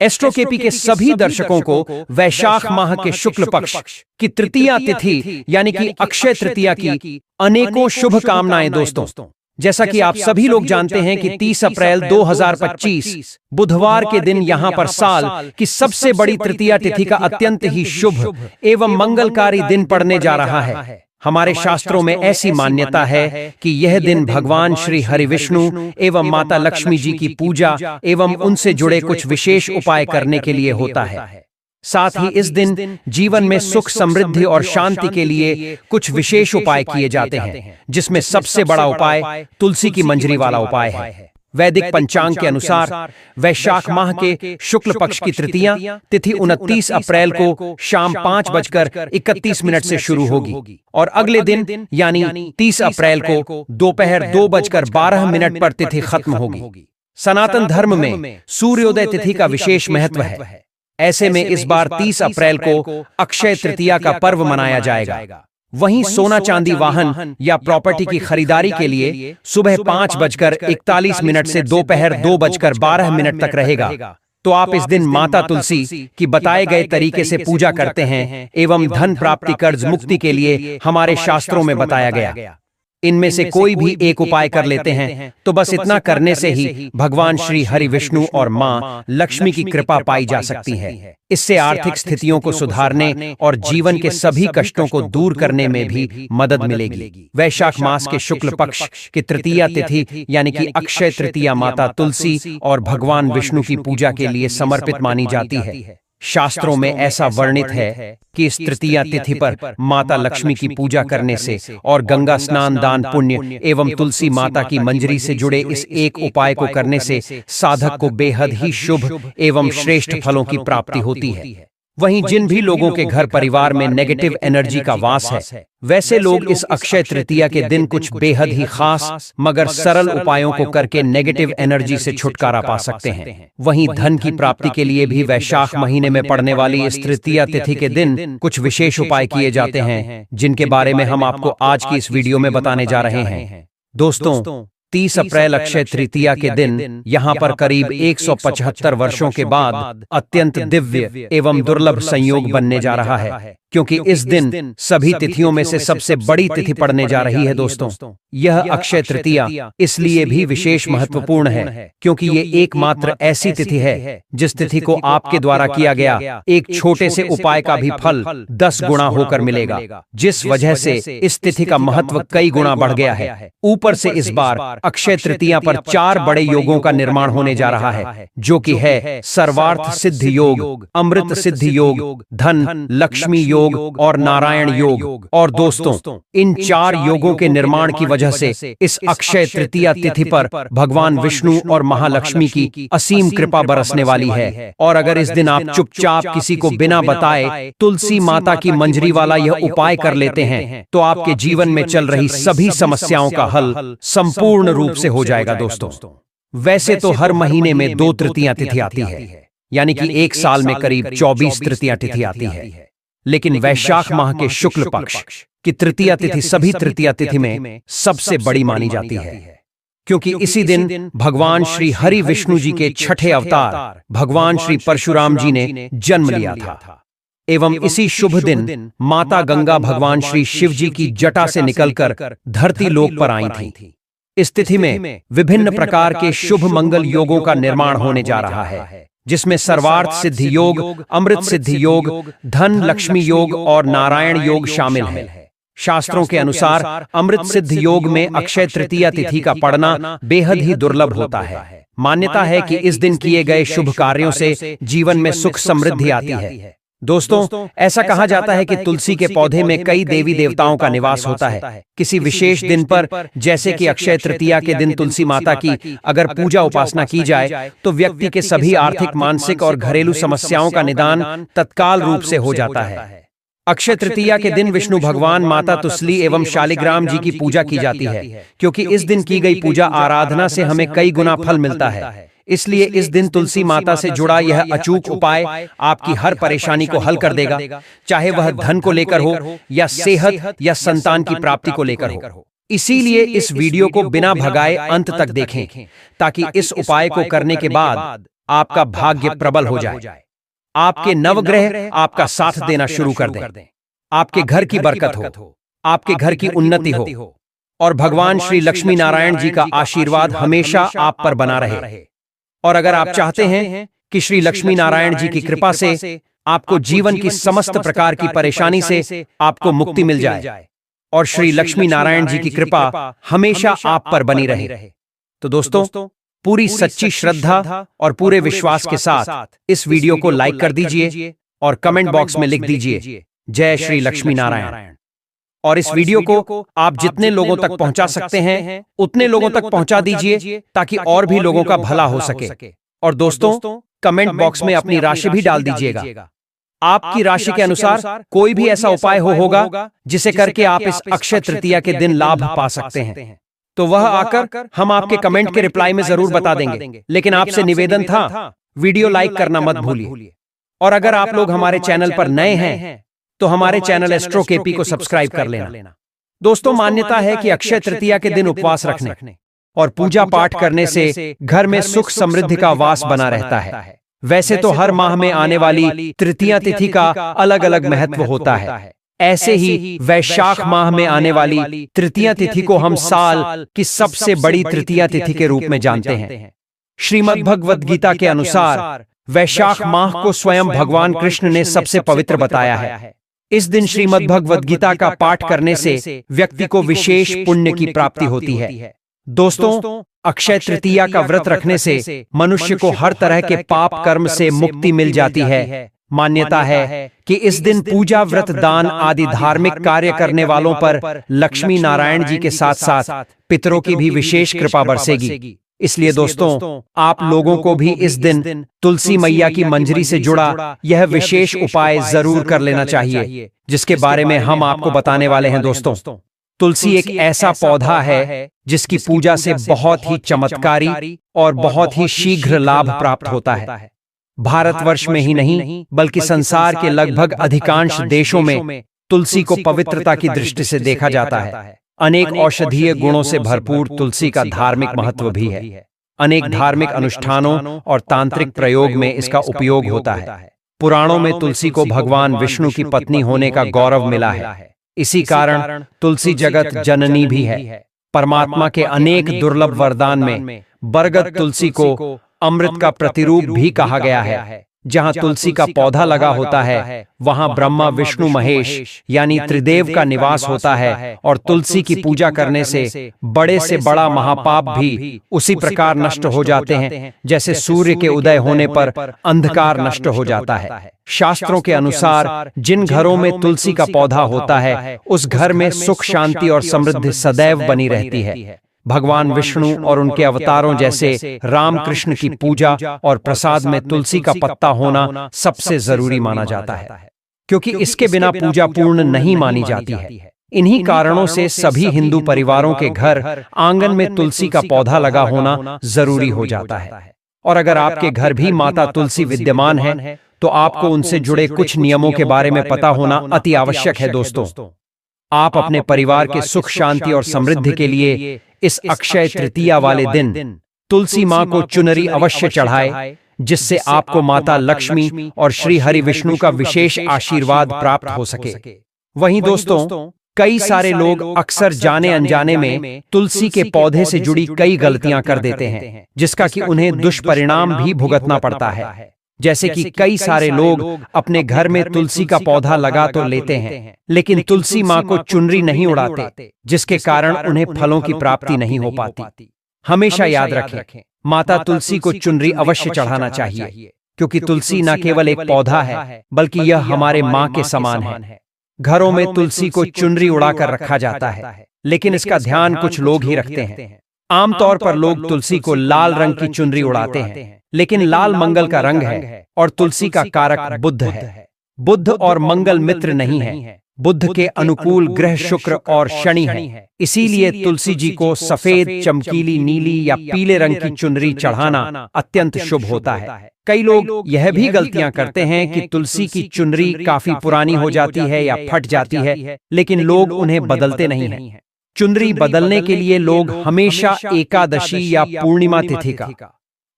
एस्ट्रोकेपी के सभी दर्शकों को वैशाख माह के शुक्ल पक्ष की तृतीया तिथि यानी कि अक्षय तृतीया की अनेकों शुभकामनाएं दोस्तों। जैसा कि आप सभी लोग जानते हैं कि 30 अप्रैल 2025 बुधवार के दिन यहां पर साल की सबसे बड़ी तृतीया तिथि का अत्यंत ही शुभ एवं मंगलकारी दिन पड़ने जा रहा है। हमारे शास्त्रों में ऐसी मान्यता है कि यह दिन भगवान श्री हरि विष्णु एवं माता लक्ष्मी जी की पूजा एवं उनसे जुड़े कुछ विशेष उपाय करने के लिए होता है। साथ ही इस दिन जीवन में सुख समृद्धि और शांति के लिए कुछ विशेष उपाय किए जाते हैं, जिसमें सबसे बड़ा उपाय तुलसी की मंजरी वाला उपाय है। वैदिक पंचांग के अनुसार वैशाख माह के शुक्ल पक्ष की तृतीया तिथि 29 अप्रैल को शाम 5:31 से शुरू होगी और अगले दिन यानी 30 अप्रैल को दोपहर 2:12 पर तिथि खत्म होगी। सनातन धर्म में सूर्योदय तिथि का विशेष महत्व है। ऐसे में इस बार 30 अप्रैल को अक्षय तृतीया का पर्व मनाया जाएगा। वहीं सोना चांदी वाहन या प्रॉपर्टी की खरीदारी के लिए सुबह 5:41 से दोपहर 2:12 तक रहेगा। तो आप इस दिन माता तुलसी की बताए गए तरीके से पूजा करते हैं एवं धन प्राप्ति कर्ज मुक्ति के लिए हमारे शास्त्रों में बताया गया। इनमें से कोई भी एक उपाय कर लेते हैं तो बस इतना करने से ही भगवान श्री हरि विष्णु और मां लक्ष्मी की कृपा पाई जा सकती है। इससे आर्थिक स्थितियों को सुधारने और जीवन के सभी कष्टों को दूर करने में भी मदद मिलेगी। वैशाख मास के शुक्ल पक्ष की तृतीया तिथि यानी कि अक्षय तृतीया माता तुलसी और भगवान विष्णु की पूजा के लिए समर्पित मानी जाती है। शास्त्रों में ऐसा वर्णित है कि इस तृतीया तिथि पर माता लक्ष्मी की पूजा करने से और गंगा स्नान दान पुण्य एवं तुलसी माता की मंजरी से जुड़े इस एक उपाय को करने से साधक को बेहद ही शुभ एवं श्रेष्ठ फलों की प्राप्ति होती है। वहीं जिन भी लोगों के घर परिवार में नेगेटिव एनर्जी का वास है, वैसे लोग इस अक्षय तृतीया के दिन कुछ बेहद ही खास मगर सरल उपायों को करके नेगेटिव एनर्जी से छुटकारा पा सकते हैं। वहीं धन की प्राप्ति के लिए भी वैशाख महीने में पड़ने वाली इस तृतीया तिथि के दिन कुछ विशेष उपाय किए जाते हैं, जिनके बारे में हम आपको आज की इस वीडियो में बताने जा रहे हैं। दोस्तों, 30 अप्रैल अक्षय तृतीया के दिन यहाँ पर करीब 175 वर्षों के बाद अत्यंत दिव्य एवं दुर्लभ संयोग बनने जा रहा है, क्योंकि इस दिन सभी तिथियों में से सबसे बड़ी तिथि पड़ने जा रही है। दोस्तों, यह अक्षय तृतीया इसलिए भी विशेष महत्वपूर्ण है क्योंकि ये एकमात्र ऐसी तिथि है जिस तिथि को आपके द्वारा किया गया एक छोटे से उपाय का भी फल 10 गुना होकर मिलेगा, जिस वजह से इस तिथि का महत्व कई गुना बढ़ गया है। ऊपर से इस बार अक्षय तृतीया पर 4 बड़े योगों का निर्माण होने जा रहा है, जो कि है सर्वार्थ सिद्धि योग, अमृत सिद्धि योग, धन लक्ष्मी योग और नारायण योग। और दोस्तों, इन 4 योगों के निर्माण की वजह से इस अक्षय तृतीया तिथि पर भगवान विष्णु और महालक्ष्मी की असीम कृपा बरसने वाली है। और अगर इस दिन आप चुपचाप किसी को बिना बताए तुलसी माता की मंजरी वाला यह उपाय कर लेते हैं तो आपके जीवन में चल रही सभी समस्याओं का हल संपूर्ण रूप से हो जाएगा। दोस्तों, वैसे तो हर महीने में 2 तृतीया तिथि आती है, यानी कि एक साल में करीब 24 तृतीया तिथि आती है, लेकिन वैशाख माह के शुक्ल पक्ष की तृतीया तिथि सभी तृतीया तिथि में सबसे बड़ी मानी जाती है, क्योंकि इसी दिन भगवान श्री हरि विष्णु जी के छठे अवतार भगवान श्री परशुराम जी ने जन्म लिया था एवं इसी शुभ दिन माता गंगा भगवान श्री शिव जी की जटा से निकलकर धरती लोक पर आई थी। इस तिथि में विभिन्न प्रकार के शुभ मंगल योगों का निर्माण होने जा रहा है, जिसमें सर्वार्थ सिद्धि योग, अमृत सिद्धि योग, धन लक्ष्मी योग और नारायण योग शामिल है। शास्त्रों के अनुसार अमृत सिद्धि योग में अक्षय तृतीया तिथि का पड़ना बेहद ही दुर्लभ होता है। मान्यता है कि इस दिन किए गए शुभ कार्यों से जीवन में सुख समृद्धि आती है। दोस्तों, ऐसा कहा जाता है कि तुलसी के पौधे में कई देवी देवताओं का निवास होता है। किसी विशेष दिन पर, जैसे कि अक्षय तृतीया के दिन तुलसी माता की अगर पूजा उपासना की जाए तो व्यक्ति के सभी आर्थिक, मानसिक और घरेलू समस्याओं का निदान तत्काल रूप से हो जाता है। अक्षय तृतीया के दिन विष्णु भगवान, माता तुलसी एवं शालिग्राम जी की पूजा की जाती है, क्योंकि इस दिन की गई पूजा आराधना से हमें कई गुना फल मिलता है। इसलिए इस दिन तुलसी माता से जुड़ा यह अचूक उपाय आपकी हर परेशानी को हल कर देगा, चाहे वह धन को लेकर हो या सेहत या संतान की प्राप्ति को लेकर हो। इसीलिए इस वीडियो को बिना भगाए अंत तक देखें, ताकि इस उपाय को करने के बाद आपका भाग्य प्रबल हो जाए, आपके नवग्रह आपका साथ देना शुरू कर दें, आपके घर की बरकत हो, आपके घर की उन्नति हो और भगवान श्री लक्ष्मी नारायण जी का आशीर्वाद हमेशा आप पर बना रहे। और अगर आप चाहते हैं कि श्री लक्ष्मी नारायण जी की कृपा से आपको जीवन की समस्त प्रकार की परेशानी से आपको मुक्ति मिल जाए और श्री लक्ष्मी नारायण जी की कृपा हमेशा आप पर बनी रहे, तो दोस्तों पूरी सच्ची श्रद्धा और पूरे विश्वास के साथ इस वीडियो को लाइक कर दीजिए और कमेंट बॉक्स में लिख दीजिए जय श्री लक्ष्मी नारायण। और इस वीडियो को आप जितने लोगों तक पहुंचा सकते हैं उतने लोगों तक पहुंचा दीजिए ताकि और भी लोगों का भला हो सके। और दोस्तों कमेंट बॉक्स में अपनी राशि भी डाल दीजिएगा। आपकी राशि के अनुसार कोई भी ऐसा उपाय होगा जिसे करके आप इस अक्षय तृतीया के दिन लाभ पा सकते हैं, तो वह आकर हम आपके कमेंट के रिप्लाई में जरूर बता देंगे। लेकिन आपसे निवेदन था वीडियो लाइक करना मत भूलिए। और अगर आप लोग हमारे चैनल पर नए हैं तो हमारे चैनल एस्ट्रो केपी को सब्सक्राइब कर लेना। दोस्तों मान्यता है कि अक्षय तृतीया के दिन उपवास रखने और पूजा पाठ करने से घर में सुख समृद्धि का वास बना रहता है। वैसे तो हर माह में आने वाली तृतीया तिथि का अलग अलग महत्व होता है। ऐसे ही वैशाख माह में आने वाली तृतीया तिथि को हम साल की सबसे बड़ी तृतीया तिथि के रूप में जानते हैं। श्रीमद् भगवद गीता के अनुसार वैशाख माह को स्वयं भगवान कृष्ण ने सबसे पवित्र बताया है। इस दिन श्रीमद् भगवद गीता का पाठ करने से व्यक्ति को विशेष पुण्य की प्राप्ति होती है। दोस्तों अक्षय तृतीया का व्रत रखने से मनुष्य को हर तरह के पाप कर्म से मुक्ति मिल जाती है। मान्यता है कि इस दिन पूजा व्रत दान आदि धार्मिक कार्य करने वालों पर लक्ष्मी नारायण जी के साथ साथ पितरों की भी विशेष कृपा बरसेगी। इसलिए दोस्तों आप लोगों को भी इस दिन तुलसी मैया की मंजरी से जुड़ा यह विशेष उपाय जरूर कर लेना चाहिए, जिसके बारे में हम आपको बताने वाले हैं। दोस्तों तुलसी एक ऐसा पौधा है जिसकी पूजा से बहुत ही चमत्कारी और बहुत ही शीघ्र लाभ प्राप्त होता है। भारतवर्ष में ही नहीं बल्कि संसार के लगभग अधिकांश देशों में तुलसी को पवित्रता की दृष्टि से देखा जाता है। अनेक औषधीय गुणों से भरपूर तुलसी का धार्मिक महत्व भी है। अनेक धार्मिक अनुष्ठानों और तांत्रिक प्रयोग में इसका उपयोग होता है। पुराणों में तुलसी को भगवान विष्णु की पत्नी होने का गौरव मिला है। इसी कारण तुलसी जगत जननी भी है। परमात्मा के अनेक दुर्लभ वरदान में बरगद तुलसी को अमृत का प्रतिरूप भी कहा गया है। जहां तुलसी का पौधा लगा होता है वहां ब्रह्मा विष्णु महेश यानी त्रिदेव का निवास होता है। और तुलसी की पूजा करने से बड़ा महापाप भी उसी प्रकार नष्ट हो जाते हैं जैसे सूर्य के उदय होने पर अंधकार नष्ट हो जाता है। शास्त्रों के अनुसार जिन घरों में तुलसी का पौधा होता है उस घर में सुख शांति और समृद्धि सदैव बनी रहती है। भगवान विष्णु और उनके अवतारों जैसे राम कृष्ण की पूजा और प्रसाद में तुलसी का पत्ता होना सबसे जरूरी माना जाता है, क्योंकि इसके बिना पूजा पूर्ण नहीं मानी जाती है। इन्हीं कारणों से सभी हिंदू परिवारों के घर आंगन में तुलसी का पौधा लगा होना जरूरी हो जाता है। और अगर आपके घर भी माता तुलसी विद्यमान है तो आपको उनसे जुड़े कुछ नियमों के बारे में पता होना अति आवश्यक है। दोस्तों आप अपने परिवार के सुख शांति और समृद्धि के लिए इस अक्षय तृतीया वाले दिन तुलसी मां को चुनरी अवश्य चढ़ाए, जिससे आपको माता लक्ष्मी और श्री हरि विष्णु का विशेष आशीर्वाद प्राप्त हो सके। वहीं दोस्तों कई सारे लोग अक्सर जाने अनजाने में तुलसी के पौधे से जुड़ी कई गलतियां कर देते हैं, जिसका कि उन्हें दुष्परिणाम भी भुगतना पड़ता है। जैसे कि कई सारे लोग अपने घर में तुलसी का पौधा लगा तो लेते हैं लेकिन तुलसी मां को चुनरी नहीं उड़ाते, जिसके कारण उन्हें फलों की प्राप्ति नहीं हो पाती। हमेशा याद रखें माता तुलसी को चुनरी अवश्य चढ़ाना चाहिए, क्योंकि तुलसी न केवल एक पौधा है बल्कि यह हमारे मां के समान है। घरों में तुलसी को चुनरी उड़ाकर रखा जाता है, लेकिन इसका ध्यान कुछ लोग ही रखते हैं। आमतौर पर लोग तुलसी को लाल रंग की चुनरी उड़ाते हैं, लेकिन लाल मंगल का रंग है और तुलसी का कारक बुध है। बुध और मंगल मित्र नहीं है। बुध के अनुकूल ग्रह शुक्र और शनि है। इसीलिए तुलसी जी को सफेद, चमकीली, नीली या पीले रंग की चुनरी चढ़ाना अत्यंत शुभ होता है। कई लोग यह भी गलतियां करते हैं कि तुलसी की चुनरी काफी पुरानी हो जाती है या फट जाती है, लेकिन लोग उन्हें बदलते नहीं हैं। चुनरी बदलने के लिए लोग हमेशा एकादशी या पूर्णिमा तिथि का,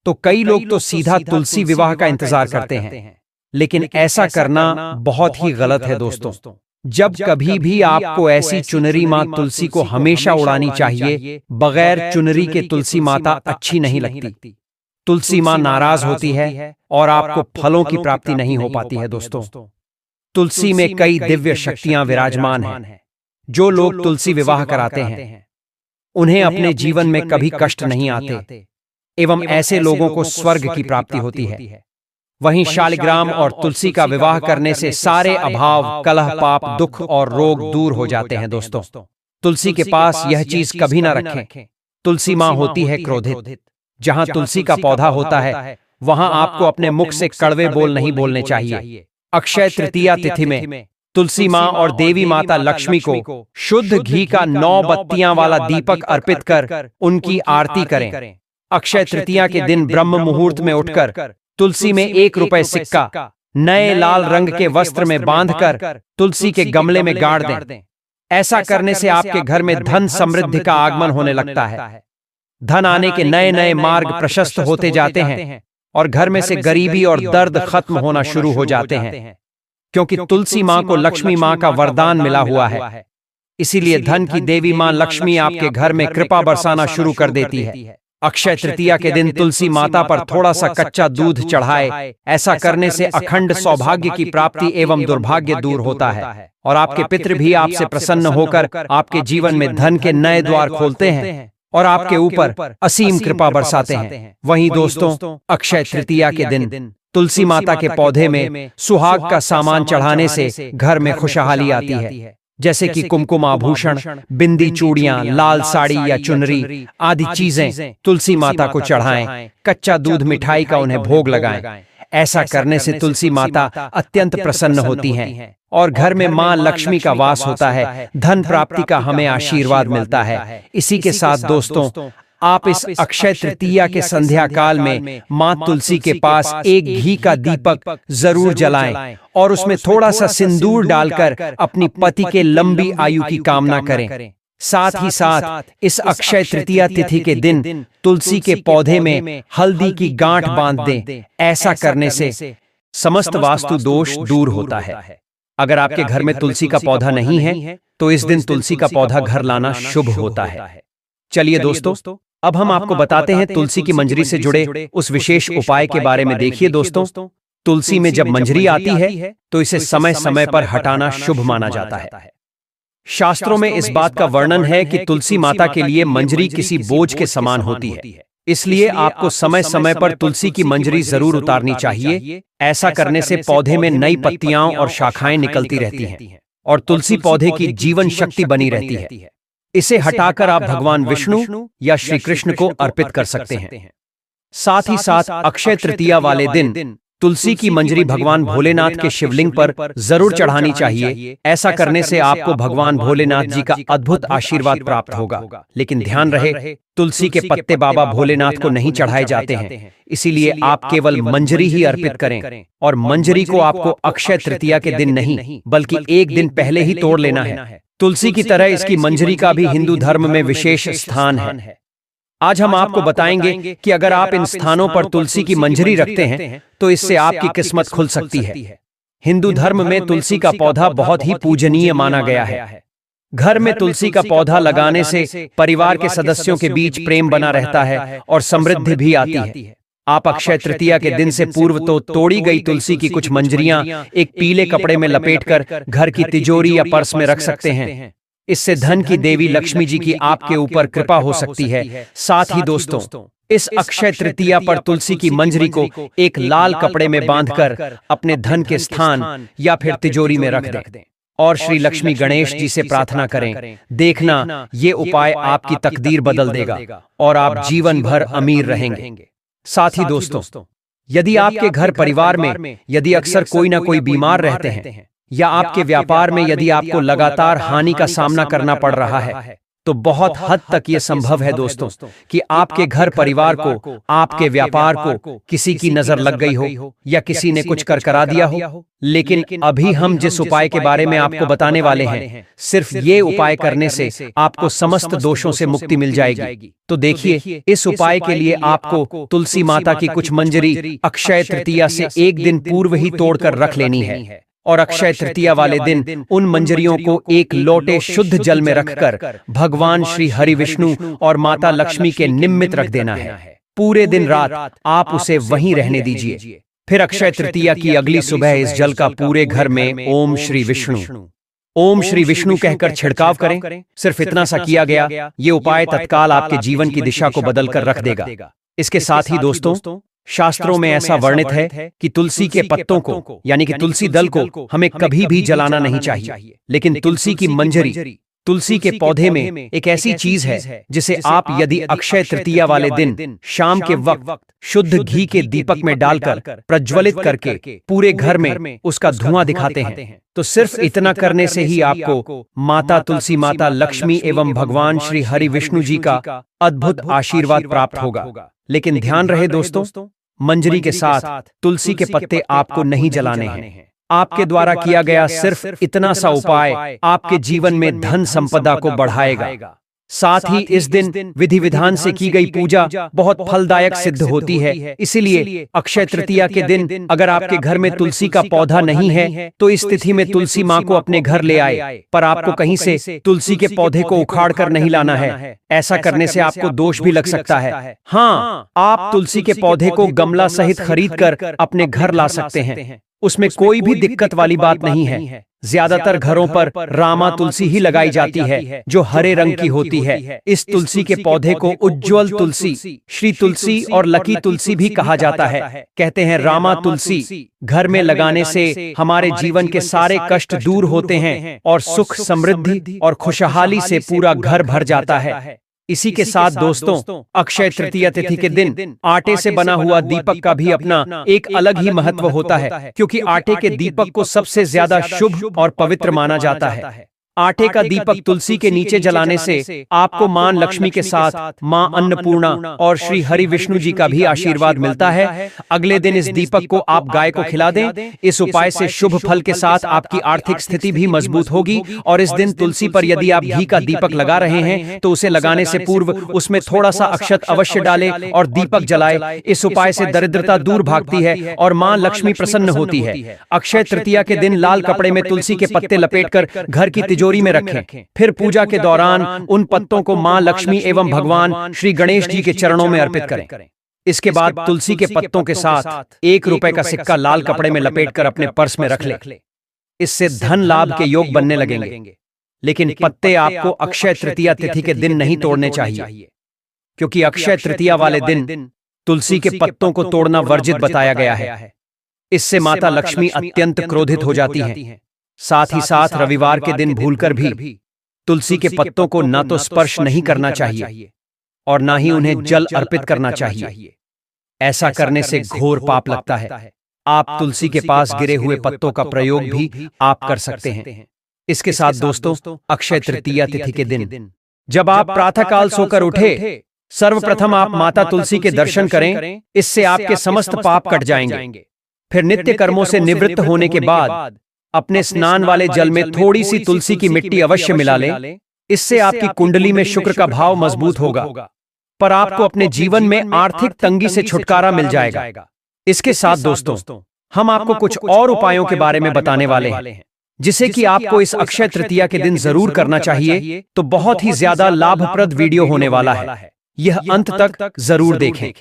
तो कई लोग तो सीधा तुलसी विवाह का इंतजार करते हैं, लेकिन ऐसा करना बहुत ही गलत है दोस्तों। जब कभी भी आपको ऐसी चुनरी माँ तुलसी को हमेशा उड़ानी चाहिए। बगैर चुनरी के तुलसी माता अच्छी नहीं लगती। तुलसी माँ नाराज होती है और आपको फलों की प्राप्ति नहीं हो पाती है दोस्तों। तुलसी में कई दिव्य शक्तियां विराजमान हैं। जो लोग तुलसी विवाह कराते हैं उन्हें अपने जीवन में कभी कष्ट नहीं आते एवं ऐसे लोगों को स्वर्ग की प्राप्ति होती है। वहीं शालिग्राम और तुलसी का विवाह करने से सारे अभाव, कलह, पाप, दुख और रोग दूर हो जाते हैं दोस्तों। तुलसी के पास यह चीज कभी ना रखें। तुलसी माँ होती है क्रोधित। जहां तुलसी का पौधा होता है वहां आपको अपने मुख से कड़वे बोल नहीं बोलने चाहिए। अक्षय तृतीया तिथि में तुलसी माँ और देवी माता लक्ष्मी को शुद्ध घी का 9 बत्तियां वाला दीपक अर्पित कर उनकी आरती करें। अक्षय तृतीया के दिन ब्रह्म मुहूर्त में उठकर तुलसी में 1 रुपए सिक्का नए लाल रंग के वस्त्र में बांधकर तुलसी के गमले में गाड़ दें। ऐसा करने से आपके घर में धन समृद्धि का आगमन होने लगता है। धन आने के नए नए मार्ग प्रशस्त होते जाते हैं और घर में से गरीबी और दर्द खत्म होना शुरू हो जाते हैं, क्योंकि तुलसी माँ को लक्ष्मी माँ का वरदान मिला हुआ है। इसीलिए धन की देवी माँ लक्ष्मी आपके घर में कृपा बरसाना शुरू कर देती है। अक्षय तृतीया के दिन तुलसी माता पर थोड़ा सा कच्चा दूध चढ़ाए। ऐसा करने से अखंड सौभाग्य की प्राप्ति एवं दुर्भाग्य दूर होता है और आपके पितृ भी आपसे प्रसन्न होकर आपके जीवन में धन के नए द्वार खोलते हैं और आपके ऊपर असीम कृपा बरसाते हैं। वहीं दोस्तों, अक्षय तृतीया के दिन तुलसी माता के पौधे में सुहाग का सामान चढ़ाने से घर में खुशहाली आती है, जैसे कि कुमकुम आभूषण, बिंदी, चूड़ियां, लाल साड़ी या चुनरी आदि चीजें तुलसी माता को चढ़ाएं। कच्चा दूध, मिठाई का उन्हें भोग लगाएं। ऐसा करने से तुलसी माता अत्यंत प्रसन्न होती हैं और घर में मां लक्ष्मी का वास होता है। धन प्राप्ति का हमें आशीर्वाद मिलता है। इसी के साथ दोस्तों, आप इस अक्षय तृतीया के संध्या काल में मां तुलसी के पास एक घी का दीपक जरूर जलाएं और उसमें थोड़ा सा सिंदूर डालकर अपनी पति के लंबी आयु की कामना करें। साथ ही साथ इस अक्षय तृतीया तिथि के दिन तुलसी के पौधे में हल्दी की गांठ बांध दें। ऐसा करने से समस्त वास्तु दोष दूर होता है। अगर आपके घर में तुलसी का पौधा नहीं है तो इस दिन तुलसी का पौधा घर लाना शुभ होता है। चलिए दोस्तों, अब हम आपको बताते हैं तुलसी की मंजरी से जुड़े उस विशेष उपाय के बारे में। देखिए दोस्तों, तुलसी में जब मंजरी आती है तो इसे समय समय पर हटाना शुभ माना जाता है। शास्त्रों में इस बात का वर्णन है कि तुलसी माता के लिए मंजरी किसी बोझ के समान होती है। इसलिए आपको समय समय पर तुलसी की मंजरी जरूर उतारनी चाहिए। ऐसा करने से पौधे में नई पत्तियां और शाखाएं निकलती रहती हैं और तुलसी पौधे की जीवन शक्ति बनी रहती है। इसे हटाकर आप भगवान विष्णु या श्री कृष्ण को अर्पित कर सकते हैं। साथ ही साथ अक्षय तृतीया वाले दिन तुलसी की मंजरी भगवान भोलेनाथ के शिवलिंग पर जरूर चढ़ानी चाहिए। ऐसा करने से आपको भगवान भोलेनाथ जी का अद्भुत आशीर्वाद प्राप्त होगा। लेकिन ध्यान रहे, तुलसी के पत्ते बाबा भोलेनाथ को नहीं चढ़ाए जाते हैं, इसीलिए आप केवल मंजरी ही अर्पित करें। और मंजरी को आपको अक्षय तृतीया के दिन नहीं बल्कि एक दिन पहले ही तोड़ लेना है। तुलसी की तरह इसकी मंजरी का भी हिंदू धर्म में विशेष स्थान है। आज हम आपको बताएंगे कि अगर आप इन स्थानों पर तुलसी की मंजरी रखते हैं तो इससे आपकी किस्मत खुल सकती है। हिंदू धर्म में तुलसी का पौधा बहुत ही पूजनीय माना गया है। घर में तुलसी का पौधा लगाने से परिवार के सदस्यों के बीच प्रेम बना रहता है और समृद्धि भी आती है। आप अक्षय तृतीया के दिन से पूर्व तो तोड़ी गई तुलसी की कुछ मंजरियां एक पीले कपड़े में लपेटकर घर की तिजोरी या पर्स में रख सकते हैं। इससे धन की देवी लक्ष्मी जी की आपके ऊपर कृपा हो सकती है। साथ ही दोस्तों, इस अक्षय तृतीया पर तुलसी की मंजरी को एक लाल कपड़े में बांधकर अपने धन के स्थान या फिर तिजोरी में रख दें और श्री लक्ष्मी गणेश जी से प्रार्थना करें। देखना, ये उपाय आपकी तकदीर बदल देगा और आप जीवन भर अमीर रहेंगे। साथ ही दोस्तों, यदि आपके घर परिवार में यदि अक्सर कोई ना कोई बीमार रहते हैं या आपके व्यापार में यदि आपको लगातार हानि का सामना करना पड़ रहा है तो बहुत हद तक ये संभव है दोस्तों कि आपके घर परिवार को, आपके व्यापार को किसी की नजर लग गई हो या किसी ने कुछ कर करा दिया हो। लेकिन अभी हम जिस उपाय के बारे में आपको बताने वाले हैं, सिर्फ ये उपाय करने से आपको समस्त दोषों से मुक्ति मिल जाएगी। तो देखिए, इस उपाय के लिए आपको तुलसी माता की कुछ मंजरी अक्षय तृतीया से एक दिन पूर्व ही तोड़कर रख लेनी है और अक्षय तृतीया वाले दिन उन मंजरियों को एक लोटे शुद्ध जल में रखकर भगवान श्री हरि विष्णु और माता लक्ष्मी के निमित्त रख देना है। पूरे दिन रात आप उसे वहीं रहने दीजिए। फिर अक्षय तृतीया की अगली सुबह इस जल का पूरे घर में ओम श्री विष्णु कहकर छिड़काव करें। सिर्फ इतना सा किया गया, ये उपाय तत्काल आपके जीवन की दिशा को बदलकर रख देगा। इसके साथ ही दोस्तों, शास्त्रों में ऐसा वर्णित है कि तुलसी के पत्तों को यानी कि तुलसी दल को हमें कभी भी जलाना नहीं चाहिए। लेकिन तुलसी की मंजरी, तुलसी के पौधे में एक ऐसी चीज है जिसे आप यदि अक्षय तृतीया वाले दिन शाम के वक्त शुद्ध घी के दीपक में डालकर प्रज्वलित करके पूरे घर में उसका धुआं दिखाते हैं, तो सिर्फ इतना करने से ही आपको माता तुलसी, माता लक्ष्मी एवं भगवान श्री हरि विष्णु जी का अद्भुत आशीर्वाद प्राप्त होगा। लेकिन ध्यान रहे दोस्तों, मंजरी के साथ तुलसी के पत्ते आपको नहीं जलाने हैं। आपके द्वारा किया गया सिर्फ इतना सा उपाय आपके जीवन में धन संपदा को बढ़ाएगा। साथ ही इस दिन विधि विधान से की गई पूजा बहुत फलदायक सिद्ध होती है। इसीलिए अक्षय तृतीया के दिन अगर आपके घर में तुलसी का पौधा नहीं है तो इस तिथि में तुलसी माँ को अपने घर ले आए, पर आपको कहीं से तुलसी के पौधे को उखाड़ कर नहीं लाना है। ऐसा करने से आपको दोष भी लग सकता है। हाँ, आप तुलसी के पौधे को गमला सहित खरीद कर अपने घर ला सकते हैं, उसमें कोई भी दिक्कत वाली बात नहीं है। ज्यादातर घरों पर रामा तुलसी ही लगाई जाती है जो हरे रंग की होती है। इस तुलसी के पौधे को उज्ज्वल तुलसी, श्री तुलसी और लकी तुलसी भी कहा जाता है। कहते हैं रामा तुलसी घर में लगाने से हमारे जीवन के सारे कष्ट दूर होते हैं और सुख, समृद्धि और खुशहाली से पूरा घर भर जाता है। इसी के साथ दोस्तों, अक्षय तृतीया तिथि के दिन आटे से बना हुआ दीपक का भी अपना एक अलग ही महत्व होता है, क्योंकि आटे के दीपक को सबसे ज्यादा शुभ और पवित्र माना जाता है। आटे का दीपक तुलसी के नीचे जलाने से आपको मां लक्ष्मी के साथ मां अन्नपूर्णा और श्री हरि विष्णु जी का भी आशीर्वाद मिलता है। अगले दिन इस दीपक को आप गाय को खिला दें। इस उपाय से शुभ फल के साथ आपकी आर्थिक स्थिति भी मजबूत होगी। और इस दिन तुलसी पर यदि आप घी का दीपक लगा रहे हैं तो उसे लगाने से पूर्व उसमें थोड़ा सा अक्षत अवश्य डालें और दीपक जलाए। इस उपाय से दरिद्रता दूर भागती है और मां लक्ष्मी प्रसन्न होती है। अक्षय तृतीया के दिन लाल कपड़े में तुलसी के पत्ते लपेटकर घर की तिजोरी में रखें। फिर पूजा के दौरान उन पत्तों को मां लक्ष्मी एवं भगवान श्री गणेश जी के चरणों में अर्पित करें। इसके बाद तुलसी के पत्तों के साथ 1 रुपए का सिक्का लाल कपड़े में लपेटकर अपने पर्स में रख लें। इससे धन लाभ के योग बनने लगेंगे। लेकिन पत्ते आपको अक्षय तृतीया तिथि के दिन नहीं तोड़ने चाहिए, क्योंकि अक्षय तृतीया वाले दिन तुलसी के पत्तों को तोड़ना वर्जित बताया गया है। इससे माता लक्ष्मी अत्यंत क्रोधित हो जाती हैं। साथ ही साथ रविवार के दिन भूलकर भी तुलसी के पत्तों को ना तो स्पर्श नहीं करना चाहिए और ना ही उन्हें जल अर्पित करना चाहिए। ऐसा करने से घोर पाप लगता है। आप तुलसी के पास गिरे हुए पत्तों का प्रयोग भी आप कर सकते हैं। इसके साथ दोस्तों, अक्षय तृतीया तिथि के दिन जब आप प्रातःकाल सोकर उठे, सर्वप्रथम आप माता तुलसी के दर्शन करें। इससे आपके समस्त पाप कट जाएंगे। फिर नित्य कर्मों से निवृत्त होने के बाद अपने स्नान वाले जल में थोड़ी सी तुलसी की मिट्टी अवश्य मिला लें। इससे आपकी कुंडली में शुक्र का भाव मजबूत होगा, पर आपको अपने जीवन में आर्थिक तंगी से छुटकारा मिल जाएगा। इसके साथ दोस्तों, हम आपको कुछ और उपायों के बारे में बताने वाले हैं, जिसे कि आपको इस अक्षय तृतीया के दिन जरूर करना चाहिए। तो बहुत ही ज्यादा लाभप्रद वीडियो होने वाला है, यह अंत तक जरूर देखें।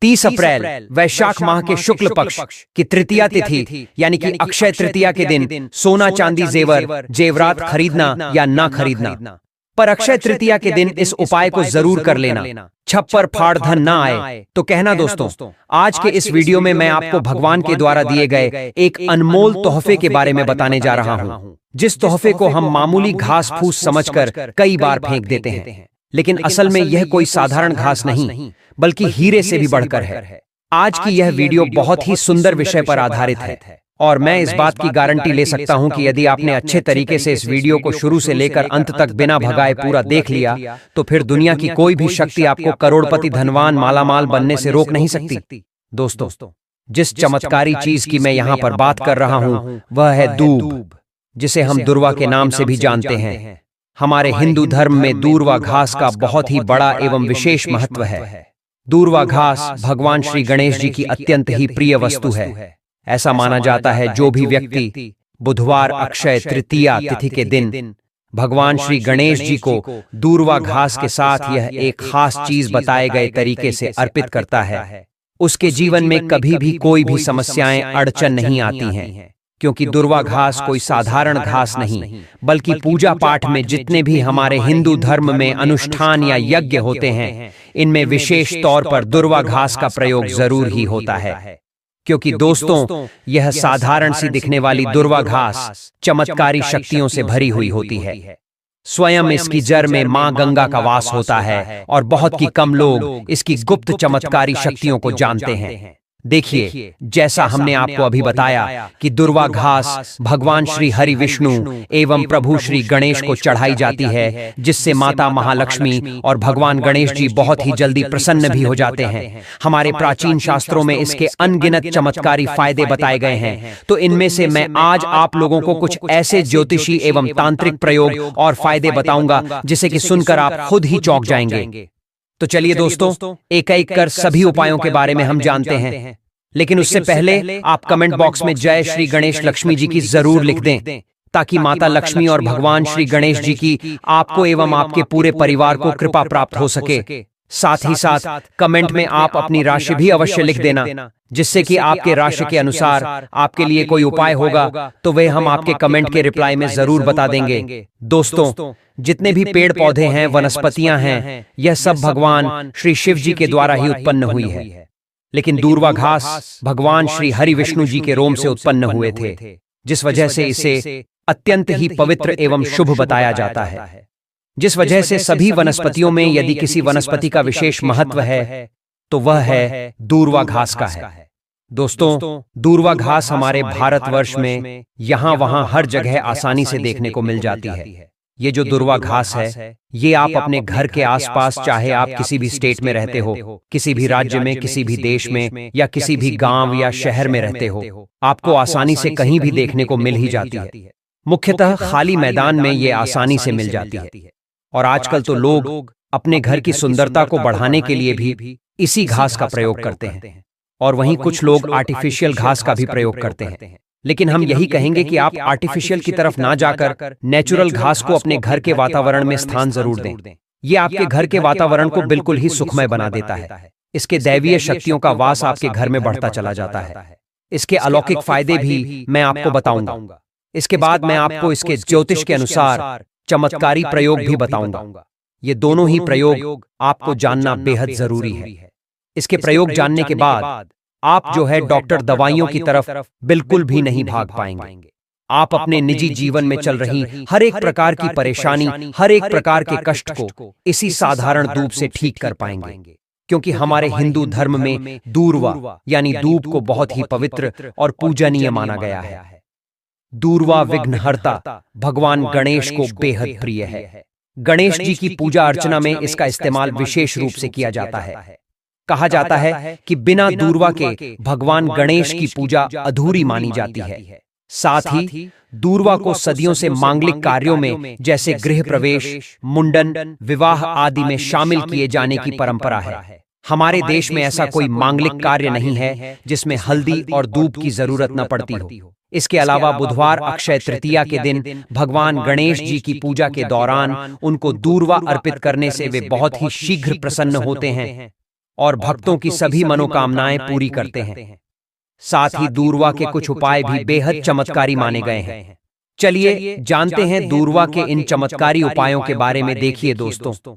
30 अप्रैल वैशाख माह के शुक्ल पक्ष की तृतीया तिथि यानी कि अक्षय तृतीया के दिन सोना चांदी जेवरात खरीदना या ना खरीदना, पर अक्षय तृतीया के दिन इस उपाय को जरूर कर लेना। छप्पर फाड़ धन ना आए तो कहना दोस्तों, आज के इस वीडियो में मैं आपको भगवान के द्वारा दिए गए एक अनमोल तोहफे के बारे में बताने जा रहा हूँ, जिस तोहफे को हम मामूली घास फूस समझकर कई बार फेंक देते हैं, लेकिन असल में यह कोई साधारण घास नहीं बल्कि हीरे से भी बढ़कर है। आज की यह वीडियो बहुत ही सुंदर विषय पर आधारित है और मैं इस बात की गारंटी ले सकता हूं कि यदि आपने अच्छे तरीके से इस वीडियो को शुरू से लेकर अंत तक बिना भगाए पूरा देख लिया तो फिर दुनिया की कोई भी शक्ति आपको करोड़पति, धनवान, मालामाल बनने से रोक नहीं सकती। दोस्तों, जिस चमत्कारी चीज की मैं यहां पर बात कर रहा हूं वह है दूब, जिसे हम दुर्वा के नाम से भी जानते हैं। हमारे हिंदू धर्म में दूर्वा घास का बहुत ही बड़ा एवं विशेष महत्व है। दूर्वा घास भगवान श्री गणेश जी की अत्यंत ही प्रिय वस्तु है। ऐसा माना जाता है जो भी व्यक्ति बुधवार अक्षय तृतीया तिथि के दिन भगवान श्री गणेश जी को दूर्वा घास के साथ यह एक खास चीज बताए गए तरीके से अर्पित करता है, उसके जीवन में कभी भी कोई भी समस्याएं अड़चन नहीं आती हैं। क्योंकि दूर्वा घास कोई साधारण घास नहीं, बल्कि पूजा पाठ में जितने भी हमारे हिंदू धर्म में अनुष्ठान या यज्ञ होते हैं, इनमें विशेष तौर पर दूर्वा घास का प्रयोग जरूर ही होता है। क्योंकि दोस्तों, यह साधारण सी दिखने वाली दूर्वा घास चमत्कारी शक्तियों से भरी हुई होती है। स्वयं इसकी जड़ में मां गंगा का वास होता है और बहुत ही कम लोग इसकी गुप्त चमत्कारी शक्तियों को जानते हैं। देखिए, जैसा हमने आपको अभी बताया कि दूर्वा घास भगवान श्री हरि विष्णु एवं प्रभु श्री गणेश को चढ़ाई जाती है, जिससे माता महालक्ष्मी और भगवान गणेश जी बहुत ही जल्दी प्रसन्न भी हो जाते हैं। हमारे प्राचीन शास्त्रों में इसके अनगिनत चमत्कारी फायदे बताए गए हैं, तो इनमें से मैं आज आप लोगों को कुछ ऐसे ज्योतिषी एवं तांत्रिक प्रयोग और फायदे बताऊंगा जिसे कि सुनकर आप खुद ही चौंक जाएंगे। तो चलिए दोस्तों, एक एक कर सभी उपायों के बारे में हम जानते हैं। लेकिन उससे पहले आप कमेंट बॉक्स में जय श्री गणेश लक्ष्मी जी की जरूर लिख दें, ताकि माता लक्ष्मी और भगवान श्री गणेश जी की आपको एवं आपके पूरे परिवार को कृपा प्राप्त हो सके। साथ ही साथ कमेंट में आप अपनी राशि भी अवश्य लिख देना, जिससे कि आपके राशि के अनुसार आपके लिए कोई उपाय होगा तो वह हम आपके कमेंट के रिप्लाई में जरूर बता देंगे। दोस्तों, जितने भी पेड़ पौधे हैं, वनस्पतियां हैं, यह सब भगवान श्री शिव जी के द्वारा ही उत्पन्न हुई है। लेकिन दूर्वा घास भगवान श्री हरि विष्णु जी के रोम से उत्पन्न हुए थे, जिस वजह से इसे अत्यंत ही पवित्र एवं शुभ बताया जाता है। जिस वजह से सभी वनस्पतियों में यदि किसी वनस्पति का विशेष महत्व है तो वह है दूर्वा घास का है। दोस्तों, दूर्वा घास हमारे भारतवर्ष में यहाँ वहाँ हर जगह आसानी से देखने को मिल जाती है। ये जो दूर्वा घास है, ये आप अपने घर के आसपास, चाहे आप किसी भी स्टेट में रहते हो, किसी भी राज्य में, किसी भी देश में या किसी भी गांव या शहर में रहते हो, आपको आसानी से कहीं भी देखने को मिल ही जाती है। मुख्यतः खाली मैदान में ये आसानी से मिल जाती है। और आजकल तो लोग अपने घर की सुंदरता को बढ़ाने के लिए भी इसी घास का प्रयोग करते हैं, और वहीं कुछ लोग आर्टिफिशियल घास का भी प्रयोग करते हैं। लेकिन हम यही कहेंगे कि आप आर्टिफिशियल की तरफ ना जाकर नेचुरल घास को अपने घर के वातावरण में स्थान जरूर दें। ये आपके घर के वातावरण को बिल्कुल ही सुखमय बना देता है। इसके दैवीय शक्तियों का वास आपके घर में बढ़ता चला जाता है। इसके अलौकिक फायदे भी मैं आपको बताऊंगा। इसके बाद मैं आपको इसके ज्योतिष के अनुसार चमत्कारी प्रयोग भी बताऊंगा। ये दोनों ही प्रयोग आपको जानना बेहद जरूरी है। इसके प्रयोग जानने के बाद आप जो है डॉक्टर दवाइयों की तरफ बिल्कुल भी नहीं भाग पाएंगे। आप अपने निजी जीवन में चल रही हर एक प्रकार की परेशानी, हर एक प्रकार के कष्ट को इसी साधारण दूब से ठीक कर पाएंगे। क्योंकि हमारे हिंदू धर्म में दूर्वा यानी दूब को बहुत ही पवित्र और पूजनीय माना गया है। दूर्वा विघ्नहर्ता भगवान गणेश को बेहद प्रिय है। गणेश जी की पूजा अर्चना में इसका इस्तेमाल विशेष रूप से किया जाता है। कहा जाता है कि बिना दूर्वा के भगवान गणेश की पूजा अधूरी मानी जाती है। साथ ही दूर्वा को सदियों से मांगलिक कार्यों में, जैसे गृह प्रवेश, मुंडन, विवाह आदि में शामिल किए जाने की परंपरा है। हमारे देश में ऐसा कोई मांगलिक कार्य नहीं है जिसमें हल्दी और दूब की जरूरत न पड़ती हो। इसके अलावा बुधवार अक्षय तृतीया के दिन भगवान गणेश जी की पूजा के दौरान उनको दूर्वा अर्पित करने से वे बहुत ही शीघ्र प्रसन्न होते हैं और भक्तों की सभी मनोकामनाएं पूरी करते हैं। साथ ही दूर्वा के कुछ उपाय भी बेहद चमत्कारी माने गए हैं। चलिए जानते हैं दूर्वा के इन चमत्कारी उपायों के बारे में। देखिए दोस्तों,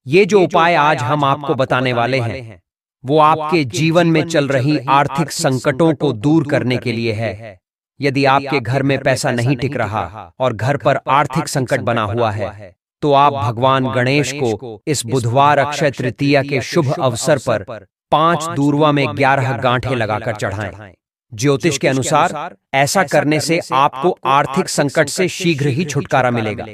ये जो उपाय आज हम आपको बताने वाले हैं वो आपके जीवन में चल रही आर्थिक संकटों को दूर करने के लिए है। यदि आपके घर में पैसा नहीं टिक रहा और घर पर आर्थिक संकट बना हुआ है तो आप भगवान गणेश को इस बुधवार अक्षय तृतीया के शुभ अवसर पर 5 दूर्वा में 11 गांठें लगाकर चढ़ाएं। ज्योतिष के अनुसार ऐसा करने से आपको आर्थिक संकट से शीघ्र ही छुटकारा मिलेगा।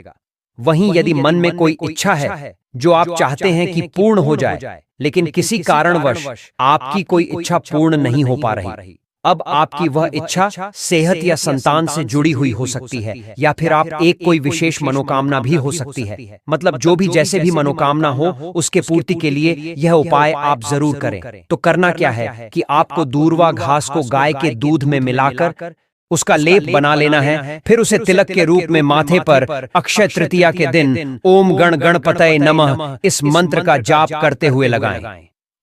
वहीं यदि मन में कोई इच्छा है जो आप चाहते हैं कि पूर्ण हो जाए, लेकिन किसी कारणवश आपकी कोई इच्छा पूर्ण नहीं हो पा रही, अब आपकी वह इच्छा सेहत या संतान से जुड़ी हुई हो सकती है, या फिर आप एक कोई विशेष मनोकामना भी हो सकती है। मतलब जो भी जैसे भी मनोकामना हो उसके पूर्ति के लिए यह उपाय आप जरूर करें। तो करना क्या है कि आपको दूर्वा घास को गाय के दूध में मिलाकर उसका लेप बना लेना है। फिर उसे तिलक के रूप में माथे पर अक्षय तृतीया के दिन ओम गण गणपतये नमः इस मंत्र का जाप करते हुए लगाएं।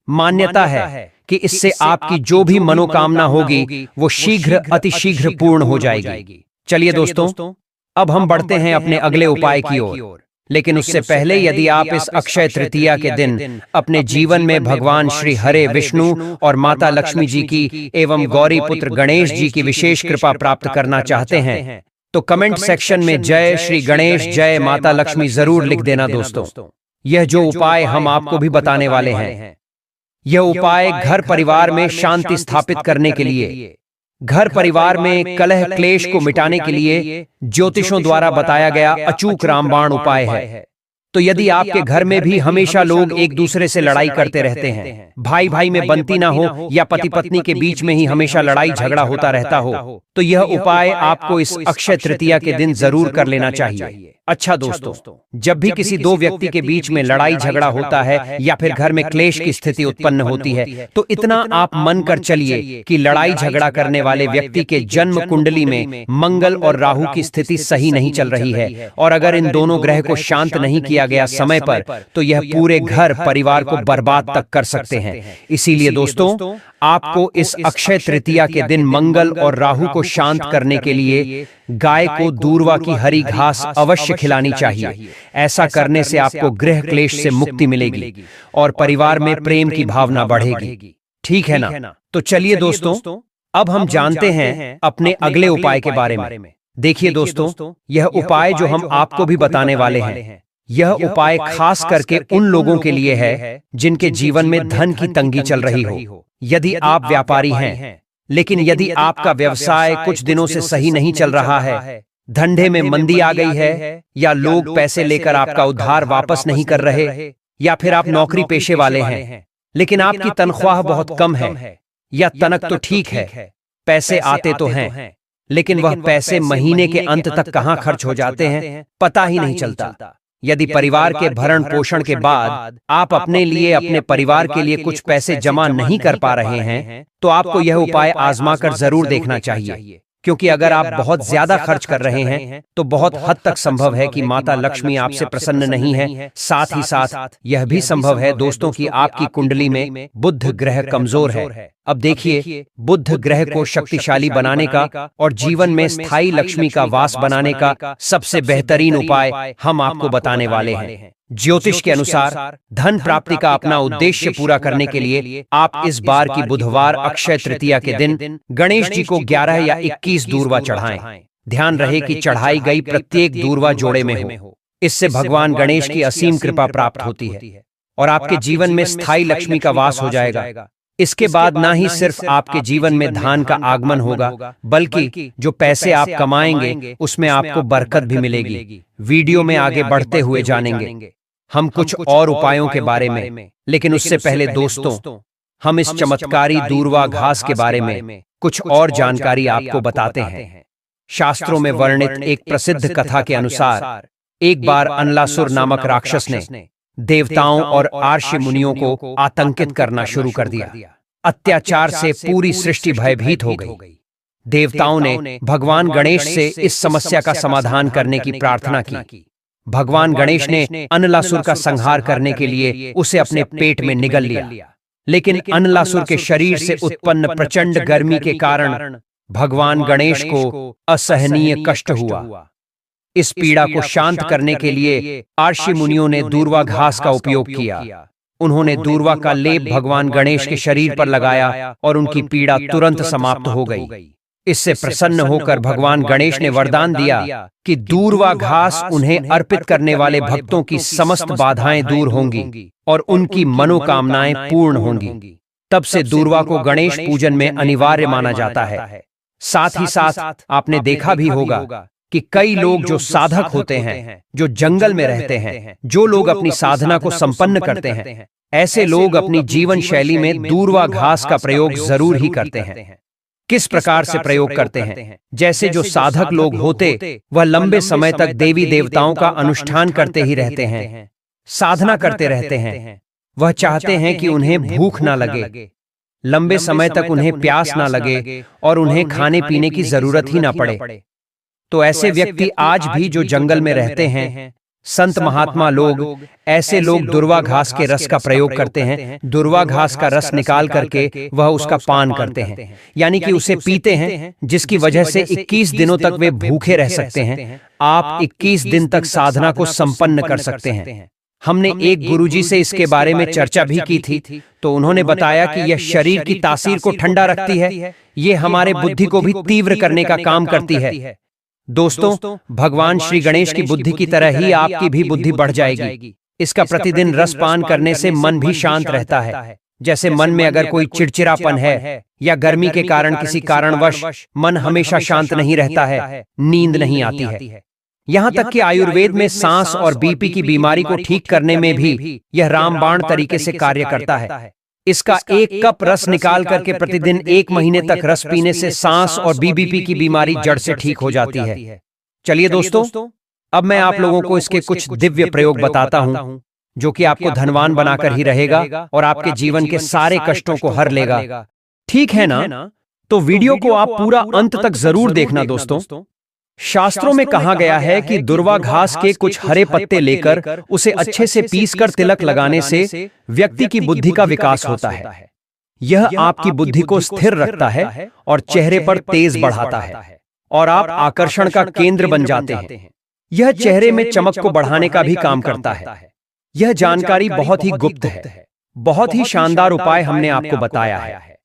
मान्यता है कि इससे आपकी जो भी मनोकामना होगी वो शीघ्र अतिशीघ्र पूर्ण हो जाएगी। चलिए दोस्तों, अब हम बढ़ते हैं अपने अगले उपाय की ओर। लेकिन उससे पहले यदि आप इस अक्षय तृतीया के दिन अपने जीवन में भगवान श्री हरे विष्णु और माता लक्ष्मी जी की एवं गौरी पुत्र गणेश जी की विशेष कृपा प्राप्त करना चाहते हैं तो कमेंट सेक्शन में जय श्री गणेश जय माता लक्ष्मी जरूर लिख देना दोस्तों। यह जो उपाय हम आपको भी बताने वाले हैं, यह उपाय घर परिवार में शांति स्थापित करने के लिए, घर परिवार में कलह क्लेश को मिटाने के लिए ज्योतिषों द्वारा बताया गया अचूक रामबाण उपाय है। तो यदि आपके घर में भी हमेशा लोग एक दूसरे से लड़ाई करते रहते हैं, भाई भाई में बनती ना हो या पति पत्नी के बीच में ही हमेशा लड़ाई झगड़ा होता रहता हो, तो यह उपाय आपको इस अक्षय तृतीया के दिन जरूर कर लेना चाहिए। अच्छा दोस्तों, जब भी किसी दो व्यक्ति के बीच में लड़ाई झगड़ा होता है या फिर घर में क्लेश की स्थिति उत्पन्न होती है, तो इतना आप मन कर चलिए कि लड़ाई झगड़ा करने वाले व्यक्ति के जन्म कुंडली में मंगल और राहु की स्थिति सही नहीं चल रही है, और अगर इन दोनों ग्रह को शांत नहीं किया गया समय पर तो यह पूरे घर परिवार को बर्बाद तक कर सकते हैं। इसीलिए दोस्तों, आपको इस अक्षय तृतीया के दिन मंगल और राहु को शांत करने के लिए गाय को दूर्वा की हरी घास अवश्य खिलानी चाहिए। ऐसा करने से आपको गृह क्लेश से मुक्ति मिलेगी और परिवार में प्रेम की भावना बढ़ेगी। ठीक है ना? तो चलिए दोस्तों, अब हम जानते हैं अपने अगले उपाय के बारे में। देखिए दोस्तों, यह उपाय जो हम आपको भी बताने वाले हैं, यह उपाय खास करके उन लोगों के लिए है जिनके जीवन में धन की तंगी चल रही हो। यदि आप व्यापारी हैं, लेकिन यदि आपका व्यवसाय कुछ दिनों से सही नहीं चल रहा है, धंधे में मंदी आ गई है, या लोग पैसे लेकर आपका उधार वापस नहीं कर रहे, या फिर आप नौकरी पेशे वाले हैं लेकिन आपकी तनख्वाह बहुत कम है, या तनक तो ठीक है, पैसे आते तो हैं लेकिन वह पैसे महीने के अंत तक कहां खर्च हो जाते हैं पता ही नहीं चलता। यदि परिवार के भरण पोषण के बाद आप अपने लिए अपने परिवार के लिए कुछ पैसे जमा नहीं कर पा रहे हैं, तो आपको यह उपाय आजमाकर जरूर देखना चाहिए। क्योंकि अगर आप बहुत ज्यादा खर्च कर रहे हैं तो बहुत हद तक संभव है कि माता लक्ष्मी आपसे प्रसन्न नहीं है। साथ ही साथ यह भी संभव है दोस्तों कि आपकी कुंडली में बुध ग्रह कमजोर है। अब देखिए, बुध ग्रह को शक्तिशाली बनाने का और जीवन में स्थायी लक्ष्मी का वास बनाने का सबसे बेहतरीन उपाय हम आपको बताने वाले हैं। ज्योतिष के अनुसार धन प्राप्ति का अपना उद्देश्य पूरा करने के लिए आप इस बार की बुधवार अक्षय तृतीया के दिन गणेश जी को 11 या 21 दूर्वा चढ़ाएं। ध्यान रहे कि चढ़ाई गई प्रत्येक दूर्वा जोड़े में हो। इससे भगवान गणेश की असीम कृपा प्राप्त होती है और आपके जीवन में स्थायी लक्ष्मी का वास हो जाएगा। इसके बाद ना ही सिर्फ आपके जीवन में धन का आगमन होगा, बल्कि जो पैसे आप कमाएंगे उसमें आपको बरकत भी मिलेगी। वीडियो में आगे बढ़ते हुए जानेंगे हम कुछ और उपायों के बारे में, लेकिन उससे पहले दोस्तों, हम इस चमत्कारी दूर्वा घास के बारे में कुछ और जानकारी आपको बताते हैं। शास्त्रों में वर्णित एक प्रसिद्ध कथा के अनुसार एक बार अनलासुर नामक राक्षस ने देवताओं और आर्षि मुनियों को आतंकित करना शुरू कर दिया। अत्याचार से पूरी सृष्टि भयभीत हो गई। देवताओं ने भगवान गणेश से इस समस्या का समाधान करने की प्रार्थना की। भगवान गणेश ने अनलासुर का संहार करने के लिए उसे अपने पेट में निगल लिया, लेकिन अनलासुर के शरीर से उत्पन्न प्रचंड गर्मी के कारण भगवान गणेश को असहनीय कष्ट हुआ। इस पीड़ा को शांत करने के लिए आर्षि मुनियों ने दूर्वा घास का उपयोग किया। उन्होंने दूर्वा का लेप भगवान गणेश के शरीर पर लगाया और उनकी पीड़ा तुरंत समाप्त हो गई। इससे प्रसन्न होकर भगवान गणेश ने वरदान दिया कि दूर्वा घास उन्हें अर्पित करने वाले भक्तों की समस्त बाधाएं दूर होंगी और उनकी मनोकामनाएं पूर्ण होंगी। तब से दूर्वा को गणेश पूजन में अनिवार्य माना जाता है। साथ ही साथ आपने देखा भी होगा कि कई लोग जो साधक होते हैं, जो जंगल में रहते हैं, जो लोग अपनी साधना को संपन्न करते हैं, ऐसे लोग अपनी जीवन शैली में दूर्वा घास का प्रयोग जरूर ही करते हैं। किस प्रकार से प्रयोग करते हैं? जैसे जो साधक लोग होते वह लंबे समय तक देवी देवताओं का अनुष्ठान करते ही रहते हैं, साधना करते रहते हैं। वह चाहते हैं कि उन्हें भूख ना लगे, लंबे समय तक उन्हें प्यास ना लगे और उन्हें खाने पीने की जरूरत ही ना पड़े। तो ऐसे व्यक्ति आज भी जो जंगल में रहते हैं, संत महात्मा लोग, ऐसे लोग दूर्वा घास के रस का प्रयोग करते हैं। दूर्वा घास का रस निकाल करके वह उसका पान करते हैं, यानी कि उसे पीते हैं, जिसकी वजह से 21 दिनों तक वे भूखे रह सकते हैं। आप 21 दिन तक साधना को संपन्न कर सकते हैं। हमने एक गुरुजी से इसके बारे में चर्चा भी की थी, तो उन्होंने बताया कि यह शरीर की तासीर को ठंडा रखती है, ये हमारे बुद्धि को भी तीव्र करने का काम करती है। दोस्तों, भगवान श्री गणेश की बुद्धि की तरह ही आपकी भी बुद्धि बढ़ जाएगी। इसका प्रतिदिन रस पान करने से मन भी शांत रहता है। जैसे मन में अगर कोई चिड़चिड़ापन है या गर्मी के कारण किसी कारणवश मन हमेशा शांत नहीं रहता है, नींद नहीं आती है। यहाँ तक कि आयुर्वेद में सांस और बीपी की बीमारी को ठीक करने में भी यह रामबाण तरीके से कार्य करता है। इसका 1 कप रस निकाल करके प्रतिदिन 1 महीने तक रस पीने से सांस और बीपी की बीमारी जड़ से ठीक हो जाती है। चलिए दोस्तों, अब मैं आप लोगों को इसके कुछ दिव्य प्रयोग बताता हूं, जो कि आपको धनवान बनाकर ही रहेगा और आपके जीवन के सारे कष्टों को हर लेगा। ठीक है ना? तो वीडियो को आप पूरा अंत तक जरूर देखना दोस्तों। शास्त्रों में कहा गया है कि दूर्वा घास के कुछ हरे पत्ते लेकर उसे अच्छे से पीसकर तिलक लगाने से व्यक्ति की बुद्धि का विकास होता है। यह आपकी बुद्धि को स्थिर रखता है और चेहरे पर तेज बढ़ाता है और आप आकर्षण का केंद्र बन जाते हैं। यह चेहरे में चमक को बढ़ाने का भी काम करता है। यह जानकारी बहुत ही गुप्त है, बहुत ही शानदार उपाय हमने आपको बताया है।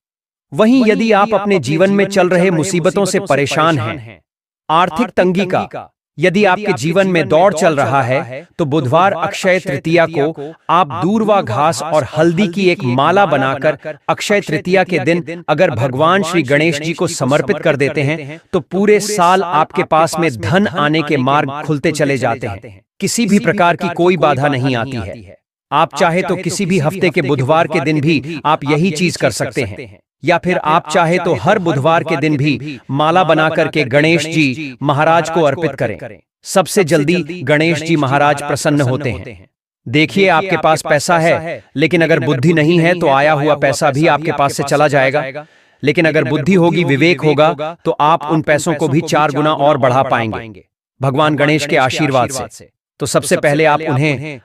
वहीं यदि आप अपने जीवन में चल रहे मुसीबतों से परेशान हैं, आर्थिक तंगी का यदि आपके जीवन में दौड़ चल रहा है, तो बुधवार अक्षय तृतीया को आप दूर्वा घास और हल्दी की एक माला बनाकर अक्षय तृतीया के दिन अगर भगवान श्री गणेश जी को समर्पित कर देते हैं, तो पूरे साल आपके पास में धन आने के मार्ग खुलते चले जाते हैं। किसी भी प्रकार की कोई बाधा नहीं आती है। आप चाहे तो किसी भी हफ्ते के बुधवार के दिन भी आप यही चीज कर सकते हैं, या फिर आप चाहे तो हर बुधवार के दिन भी माला बना करके गणेश जी महाराज को अर्पित करें। सबसे जल्दी गणेश जी महाराज प्रसन्न होते हैं। देखिए, आपके पास पैसा है, लेकिन अगर बुद्धि नहीं है तो आया हुआ पैसा भी आपके पास से चला जाएगा। लेकिन अगर बुद्धि होगी, विवेक होगा, तो आप उन पैसों को भी 4 गुना और बढ़ा पाएंगे भगवान गणेश के आशीर्वाद से। तो सबसे पहले आप उन्हें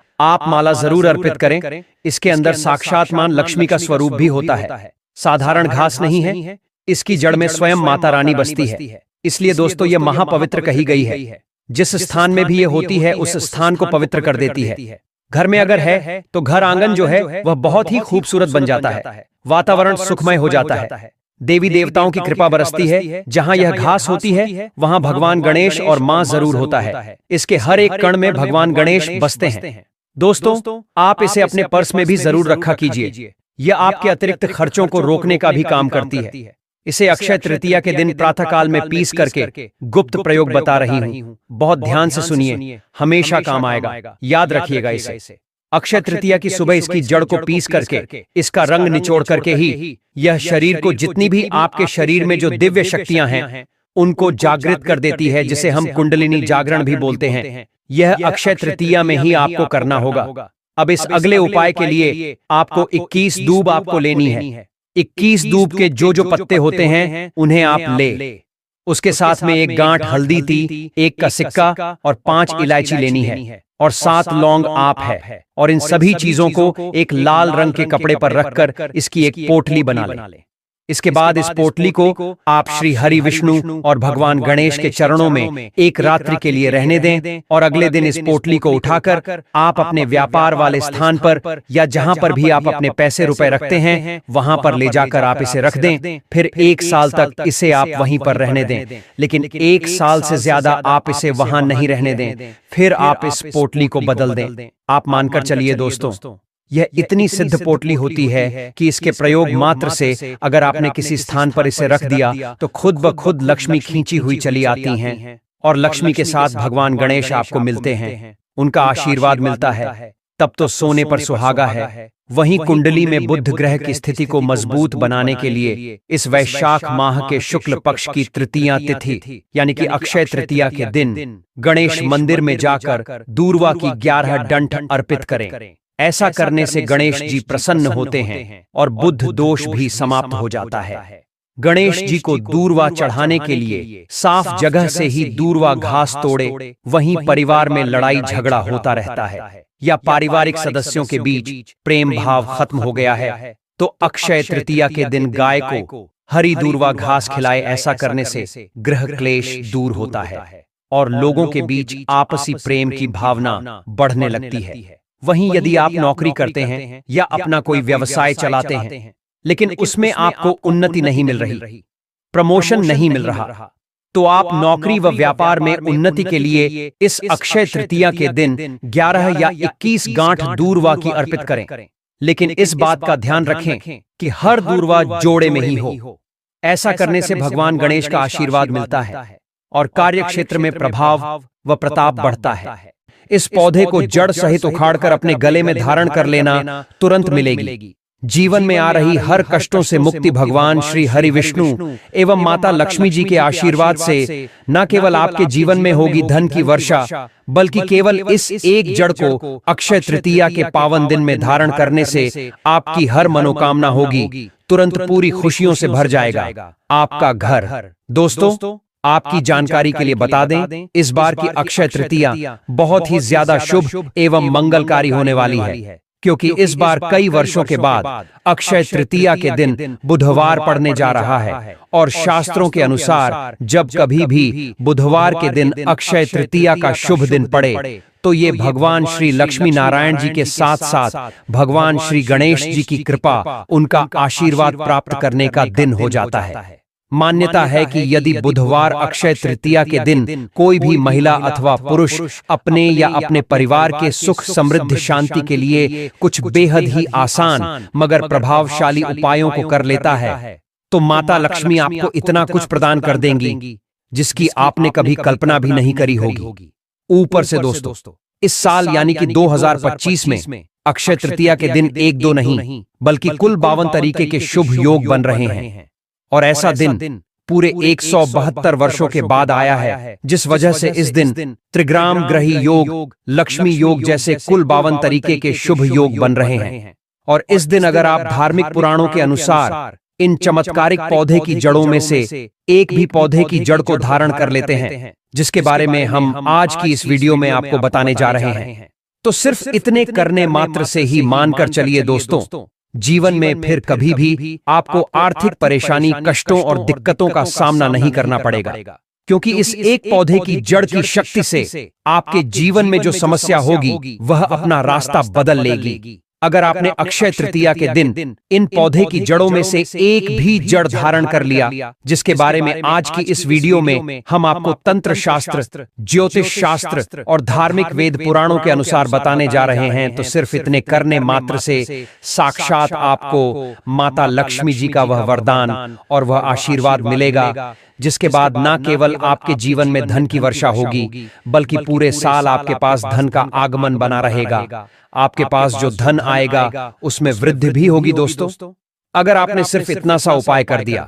माला जरूर अर्पित करें। इसके अंदर साक्षात मां लक्ष्मी का स्वरूप भी होता है। साधारण घास नहीं है, इसकी जड़ में स्वयं माता रानी बसती है। इसलिए दोस्तों, यह महापवित्र कही गई है। जिस स्थान में भी ये होती है, उस स्थान को पवित्र कर देती है। घर में अगर है तो घर आंगन जो है वह बहुत ही खूबसूरत बन जाता है, वातावरण सुखमय हो जाता है। देवी देवताओं की कृपा बरसती है। जहां यह घास होती है, वहां भगवान गणेश और मां जरूर होता है। इसके हर एक कण में भगवान गणेश बसते हैं। दोस्तों, आप इसे अपने पर्स में भी जरूर रखा कीजिए। यह आपके अतिरिक्त खर्चों को रोकने का भी काम करती है। इसे अक्षय तृतीया के दिन प्रातःकाल में पीस करके गुप्त प्रयोग बता रही हूं। बहुत ध्यान से सुनिए, हमेशा काम आएगा, याद रखिएगा इसे। अक्षय तृतीया की सुबह इसकी जड़ को पीस करके इसका रंग निचोड़ करके ही यह शरीर को, जितनी भी आपके शरीर में जो दिव्य शक्तियां हैं, उनको जागृत कर देती है, जिसे हम कुंडलिनी जागरण भी बोलते हैं। यह अक्षय तृतीया में ही आपको करना होगा। अब इस अगले उपाय के लिए आपको 21 दूब आपको लेनी है। 21 दूब के जो पत्ते होते हैं उन्हें आप ले। उसके साथ में 1 गांठ हल्दी थी, 1 का सिक्का और 5 इलायची लेनी है और 7 लौंग आप है। और इन सभी चीजों को एक लाल रंग के कपड़े पर रखकर इसकी एक पोटली बना ले। इसके बाद इस पोटली को आप श्री हरि विष्णु और भगवान गणेश के चरणों में एक रात्रि के लिए रहने दें और अगले दिन इस पोटली को उठाकर आप अपने व्यापार वाले स्थान पर या जहां पर भी आप अपने पैसे रुपए रखते हैं वहां पर ले जाकर आप इसे रख दें। फिर 1 साल तक इसे आप वहीं पर रहने दें, लेकिन 1 साल से ज्यादा आप इसे वहां नहीं रहने दें। फिर आप इस पोटली को बदल दें। आप मानकर चलिए दोस्तों, यह इतनी सिद्ध पोटली होती है कि इसके प्रयोग मात्र से अगर आपने किसी स्थान पर इसे रख दिया तो खुद ब खुद लक्ष्मी खींची हुई चली आती हैं और लक्ष्मी के साथ भगवान गणेश आपको मिलते हैं, उनका आशीर्वाद मिलता है। तब तो सोने पर सुहागा है। वहीं कुंडली में बुध ग्रह की स्थिति को मजबूत बनाने के लिए इस वैशाख माह के शुक्ल पक्ष की तृतीया तिथि यानी कि अक्षय तृतीया के दिन गणेश मंदिर में जाकर दूर्वा की 11 डंठ अर्पित करें। ऐसा करने से गणेश जी प्रसन्न होते हैं और बुध दोष भी समाप्त हो जाता है। गणेश जी को दूर्वा चढ़ाने के लिए साफ जगह से ही दूर्वा घास तोड़े। वहीं परिवार में लड़ाई झगड़ा होता रहता है या पारिवारिक सदस्यों के बीच प्रेम भाव खत्म हो गया है तो अक्षय तृतीया के दिन गाय को हरी दूर्वा घास खिलाए। ऐसा करने से गृह क्लेश दूर होता है और लोगों के बीच आपसी प्रेम की भावना बढ़ने लगती है। वहीं यदि आप नौकरी करते हैं या अपना कोई व्यवसाय चलाते हैं लेकिन उसमें आपको उन्नति नहीं मिल रही, प्रमोशन नहीं मिल रहा, तो आप नौकरी व व्यापार में उन्नति के लिए इस अक्षय तृतीया के दिन 11 या 21 गांठ दूर्वा की अर्पित करें। लेकिन इस बात का ध्यान रखें कि हर दूर्वा जोड़े में ही हो। ऐसा करने से भगवान गणेश का आशीर्वाद मिलता है और कार्य क्षेत्र में प्रभाव व प्रताप बढ़ता है। इस पौधे को जड़ सहित उखाड़कर अपने गले में धारण कर लेना तुरंत मिलेगी। जीवन में आ रही हर कष्टों से मुक्ति भगवान श्री हरि विष्णु एवं माता लक्ष्मी जी के आशीर्वाद से न केवल आपके जीवन में होगी धन की वर्षा, बल्कि केवल इस एक जड़ को अक्षय तृतीया के पावन दिन में धारण करने से आपकी हर मनोकामना होगी, तुरंत पूरी खुशियों से भर जाएगा आपका घर। दोस्तों, आपकी जानकारी के लिए बता दें, इस बार की अक्षय तृतीया बहुत ही ज्यादा शुभ एवं मंगलकारी होने वाली है, क्योंकि इस बार कई वर्षों के बाद अक्षय तृतीया के दिन बुधवार पड़ने जा रहा है। और शास्त्रों के अनुसार जब कभी भी बुधवार के दिन अक्षय तृतीया का शुभ दिन पड़े तो ये भगवान श्री लक्ष्मी नारायण जी के साथ साथ भगवान श्री गणेश जी की कृपा, उनका आशीर्वाद प्राप्त करने का दिन हो जाता है। मान्यता है कि यदि बुधवार अक्षय तृतीया के दिन कोई भी महिला अथवा पुरुष अपने या अपने परिवार के सुख समृद्धि शांति के लिए कुछ बेहद ही आसान मगर प्रभावशाली उपायों को कर लेता है तो माता लक्ष्मी आपको इतना कुछ प्रदान कर देंगी जिसकी आपने कभी कल्पना भी नहीं करी होगी। ऊपर से दोस्तों, इस साल यानी कि 2025 में अक्षय तृतीया के दिन 1-2 नहीं बल्कि कुल 52 तरीके के शुभ योग बन रहे हैं। और ऐसा दिन पूरे 172 वर्षों के बाद आया है, जिस वजह से इस दिन त्रिग्राम ग्रही योग, लक्ष्मी योग जैसे कुल 52 तरीके के शुभ योग बन रहे हैं। और इस दिन अगर आप धार्मिक पुराणों के अनुसार इन चमत्कारिक पौधे की जड़ों में से एक भी पौधे की जड़ को धारण कर लेते हैं, जिसके बारे में हम आज की इस वीडियो में आपको बताने जा रहे हैं, तो सिर्फ इतने करने मात्र से ही मानकर चलिए दोस्तों, जीवन में फिर कभी भी आपको आर्थिक परेशानी, कष्टों और दिक्कतों का सामना नहीं करना पड़ेगा, क्योंकि इस एक पौधे की जड़ की शक्ति से आपके जीवन में जो समस्या होगी वह अपना रास्ता बदल लेगी। अगर आपने अक्षय तृतीया के दिन इन पौधे की जड़ों में से एक भी जड़ धारण कर लिया, जिसके बारे में आज की इस वीडियो में हम आपको तंत्र शास्त्र, ज्योतिष शास्त्र और धार्मिक वेद पुराणों के अनुसार बताने जा रहे हैं, तो सिर्फ इतने करने मात्र से साक्षात आपको माता लक्ष्मी जी का वह वरदान और वह आशीर्वाद मिलेगा, जिसके बाद न केवल आपके जीवन में धन की वर्षा होगी बल्कि पूरे साल आपके पास धन का आगमन बना रहेगा। आपके पास जो धन आएगा उसमें वृद्धि भी होगी। दोस्तों, अगर आपने सिर्फ इतना सा उपाय कर दिया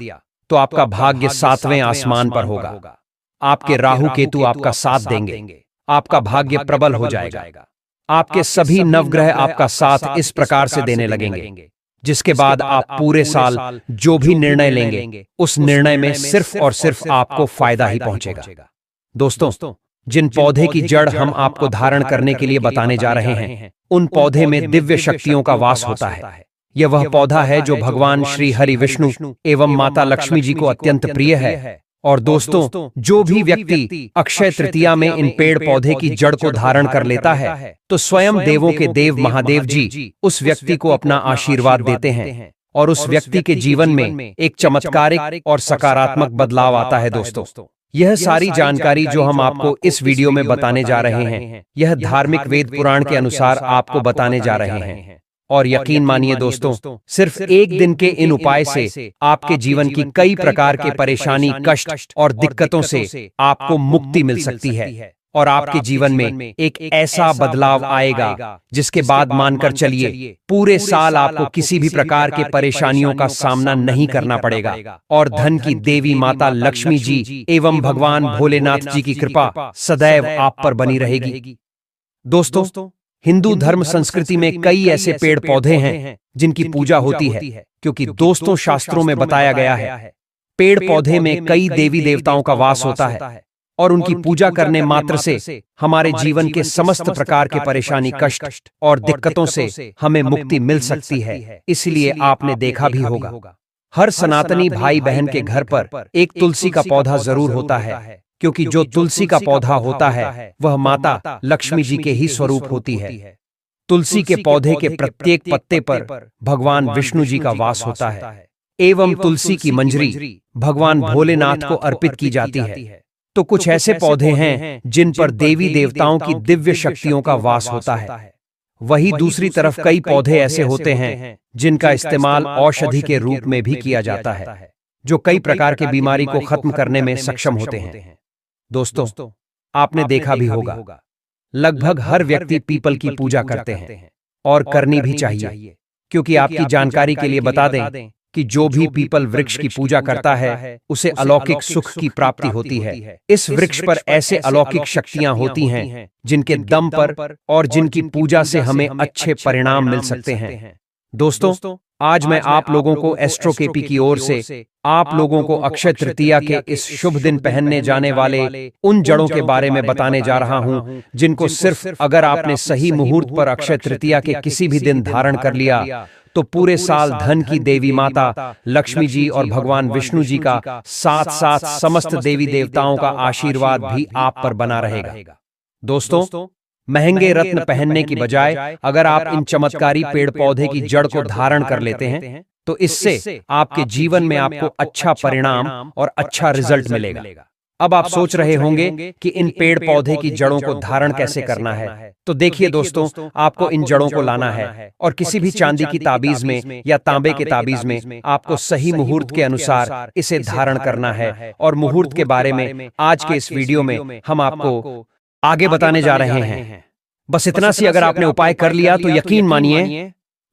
तो आपका भाग्य 7वें आसमान पर होगा। आपके राहु केतु आपका साथ देंगे, आपका भाग्य प्रबल हो जाएगा। आपके सभी नवग्रह आपका साथ इस प्रकार से देने लगेंगे, जिसके बाद आप पूरे साल जो भी निर्णय लेंगे उस निर्णय में सिर्फ और सिर्फ आपको फायदा ही पहुंचेगा। दोस्तों, जिन पौधे की जड़ हम आपको धारण करने के लिए बताने जा रहे हैं, उन पौधे में दिव्य शक्तियों का वास होता है। यह वह पौधा है जो भगवान श्री हरि विष्णु एवं माता लक्ष्मी जी को अत्यंत प्रिय है। और दोस्तों, जो भी व्यक्ति अक्षय तृतीया में इन पेड़ पौधे की जड़ को धारण कर लेता है तो स्वयं देवों के देव महादेव जी उस व्यक्ति को अपना आशीर्वाद देते हैं और उस व्यक्ति के जीवन में एक चमत्कारिक और सकारात्मक बदलाव आता है। दोस्तों, यह सारी जानकारी जो हम आपको इस वीडियो में बताने जा रहे हैं, यह धार्मिक वेद पुराण के अनुसार आपको बताने जा रहे हैं। और यकीन मानिए दोस्तों, सिर्फ एक दिन के इन उपाय से आपके जीवन की कई प्रकार के परेशानी, कष्ट और दिक्कतों से आपको मुक्ति मिल सकती है और आपके जीवन में एक ऐसा बदलाव आएगा जिसके बाद मानकर चलिए पूरे साल आपको किसी भी प्रकार के परेशानियों का सामना नहीं करना पड़ेगा और धन की देवी माता लक्ष्मी जी एवं भगवान भोलेनाथ जी की कृपा सदैव आप पर बनी रहेगी। दोस्तों, हिंदू धर्म संस्कृति में कई ऐसे पेड़ पौधे हैं जिनकी पूजा होती है, क्योंकि दोस्तों शास्त्रों में बताया गया है पेड़ पौधे में कई देवी देवताओं का वास होता है और उनकी पूजा करने मात्र से हमारे जीवन के समस्त प्रकार के परेशानी, कष्ट और दिक्कतों से हमें मुक्ति मिल सकती है। इसलिए आपने देखा भी होगा हर सनातनी भाई बहन के घर पर एक तुलसी का पौधा जरूर होता है, क्योंकि जो तुलसी का पौधा होता है वह माता लक्ष्मी जी के ही स्वरूप होती है। तुलसी के पौधे के प्रत्येक पत्ते पर भगवान विष्णु जी का वास होता है एवं तुलसी की मंजरी भगवान भोलेनाथ को अर्पित की जाती है। तो कुछ ऐसे पौधे हैं जिन पर देवी देवताओं की दिव्य शक्तियों का वास होता है। वही दूसरी तरफ कई पौधे ऐसे होते हैं जिनका इस्तेमाल औषधि के रूप में भी किया जाता है, जो कई प्रकार की बीमारी को खत्म करने में सक्षम होते हैं। दोस्तों, आपने देखा भी होगा लगभग हर व्यक्ति पीपल की पूजा करते हैं और करनी भी चाहिए, क्योंकि आपकी जानकारी के लिए बता दें कि जो भी पीपल वृक्ष की पूजा करता है उसे अलौकिक सुख की प्राप्ति होती है। इस वृक्ष पर ऐसे अलौकिक शक्तियां होती हैं जिनके दम पर और जिनकी पूजा से हमें अच्छे परिणाम मिल सकते हैं। दोस्तों, आज मैं आप लोगों को एस्ट्रोकेपी की ओर से आप लोगों को अक्षय तृतीया के इस शुभ दिन पहनने जाने वाले उन जड़ों के बारे में बताने जा रहा हूं जिनको सिर्फ अगर आपने सही मुहूर्त पर अक्षय तृतीया के किसी भी दिन धारण कर लिया तो पूरे साल धन की देवी माता लक्ष्मी जी और भगवान विष्णु जी का साथ साथ समस्त देवी देवताओं का आशीर्वाद भी आप पर बना रहेगा। दोस्तों, महंगे रत्न पहनने की बजाय अगर आप इन चमत्कारी पेड़ पौधे की जड़ को धारण कर लेते हैं तो इससे आपके जीवन में आपको अच्छा परिणाम और अच्छा रिजल्ट मिलेगा। अब आप सोच रहे होंगे कि इन पेड़ पौधे की जड़ों को धारण कैसे करना है। तो देखिए दोस्तों, आपको इन जड़ों को लाना है और किसी भी चांदी की ताबीज में या तांबे के ताबीज में आपको सही मुहूर्त के अनुसार इसे धारण करना है। और मुहूर्त के बारे में आज के इस वीडियो में हम आपको आगे बताने जा रहे हैं। बस इतना सी अगर आपने उपाय कर लिया तो यकीन मानिए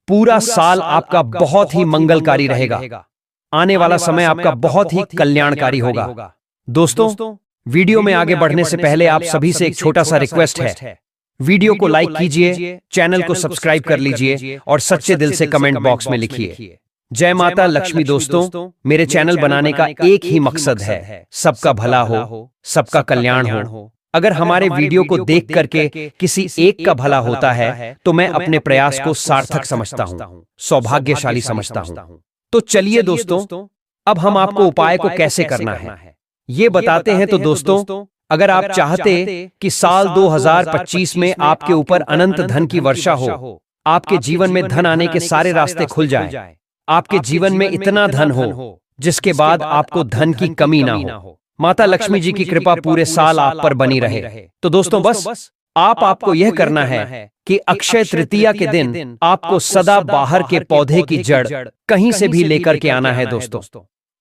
पूरा साल आपका बहुत ही मंगलकारी रहेगा। आने वाला समय आपका बहुत ही कल्याणकारी होगा। दोस्तों, वीडियो में आगे बढ़ने से पहले आप सभी से एक छोटा सा रिक्वेस्ट है, वीडियो को लाइक कीजिए, चैनल को सब्सक्राइब कर लीजिए और सच्चे दिल से कमेंट बॉक्स में लिखिए जय माता लक्ष्मी। दोस्तों, मेरे चैनल बनाने का एक ही मकसद है, सबका भला हो, सबका कल्याण हो। अगर हमारे वीडियो को देख करके किसी एक का भला होता है तो मैं अपने प्रयास को सार्थक समझता हूँ, सौभाग्यशाली समझता हूँ। तो चलिए दोस्तों, अब हम आपको उपाय को कैसे करना है ये बताते हैं। तो दोस्तों, अगर आप चाहते कि साल 2025 में आपके ऊपर अनंत धन की वर्षा हो, आपके जीवन में धन आने के सारे रास्ते खुल जाएं, आपके जीवन में इतना धन हो जिसके बाद आपको धन की कमी ना हो, माता लक्ष्मी जी की कृपा पूरे साल आप पर बनी रहे, तो दोस्तों बस आपको यह करना है कि अक्षय तृतीया के दिन आपको सदा बाहर के पौधे की जड़ कहीं से भी लेकर के आना है। दोस्तों,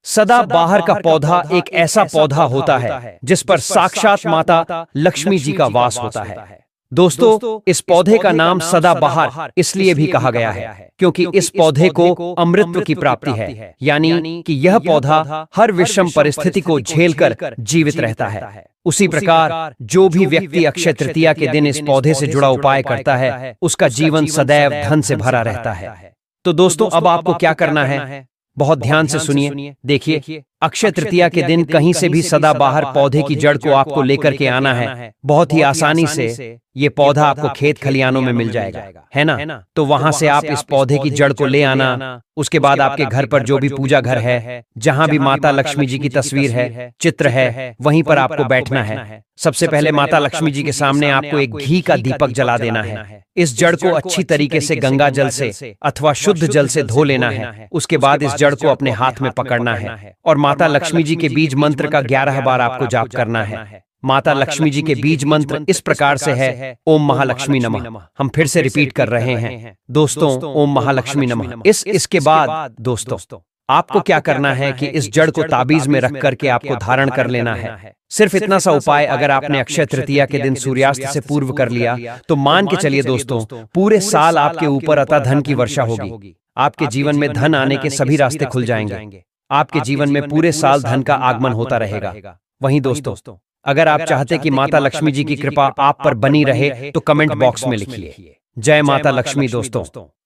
सदा बाहर का पौधा एक ऐसा पौधा होता है जिस पर साक्षात माता लक्ष्मी जी का वास होता है। दोस्तों, इस पौधे का नाम सदा बहार इसलिए भी कहा गया है क्योंकि इस पौधे को अमृतत्व की प्राप्ति है, यानी कि यह पौधा हर विषम परिस्थिति को झेलकर जीवित रहता है। उसी प्रकार जो भी व्यक्ति अक्षय तृतीया के दिन इस पौधे से जुड़ा उपाय करता है उसका जीवन सदैव धन से भरा रहता है। तो दोस्तों, अब आपको क्या करना है, बहुत ध्यान से सुनिए। देखिए, अक्षय तृतीया के दिन कहीं से भी सदा बाहर पौधे की जड़ को आपको लेकर के आना है। बहुत ही आसानी से ये पौधा आपको खेत खलियानों में मिल जाएगा, है ना। तो वहां से आप इस पौधे की जड़ को ले आना। उसके बाद आपके घर पर जो भी पूजा घर है, जहां भी माता लक्ष्मी जी की तस्वीर है, चित्र है, वहीं पर आपको बैठना है। सबसे पहले माता लक्ष्मी जी के सामने आपको एक घी का दीपक जला देना है। इस जड़ को अच्छी तरीके से गंगा जल से अथवा शुद्ध जल से धो लेना है। उसके बाद इस जड़ को अपने हाथ में पकड़ना है और माता लक्ष्मी जी के बीज मंत्र का 11 बार आपको जाप करना है। माता लक्ष्मी जी के बीज मंत्र इस प्रकार से है, ओम महालक्ष्मी नमः। हम फिर से रिपीट कर रहे हैं दोस्तों, ओम महालक्ष्मी नमः। इसके बाद दोस्तों आपको क्या करना है कि इस जड़ को ताबीज में रख करके आपको धारण कर लेना है। सिर्फ इतना सा उपाय अगर आपने अक्षय तृतीया के दिन सूर्यास्त से पूर्व कर लिया तो मान के चलिए दोस्तों, पूरे साल आपके ऊपर अतः धन की वर्षा होगी। आपके जीवन में धन आने के सभी रास्ते खुल जाएंगे। आपके जीवन में पूरे साल धन का आगमन होता रहेगा। वहीं दोस्तों, अगर आप चाहते कि माता लक्ष्मी जी की कृपा आप पर बनी रहे तो कमेंट बॉक्स में लिखिए जय माता लक्ष्मी। दोस्तों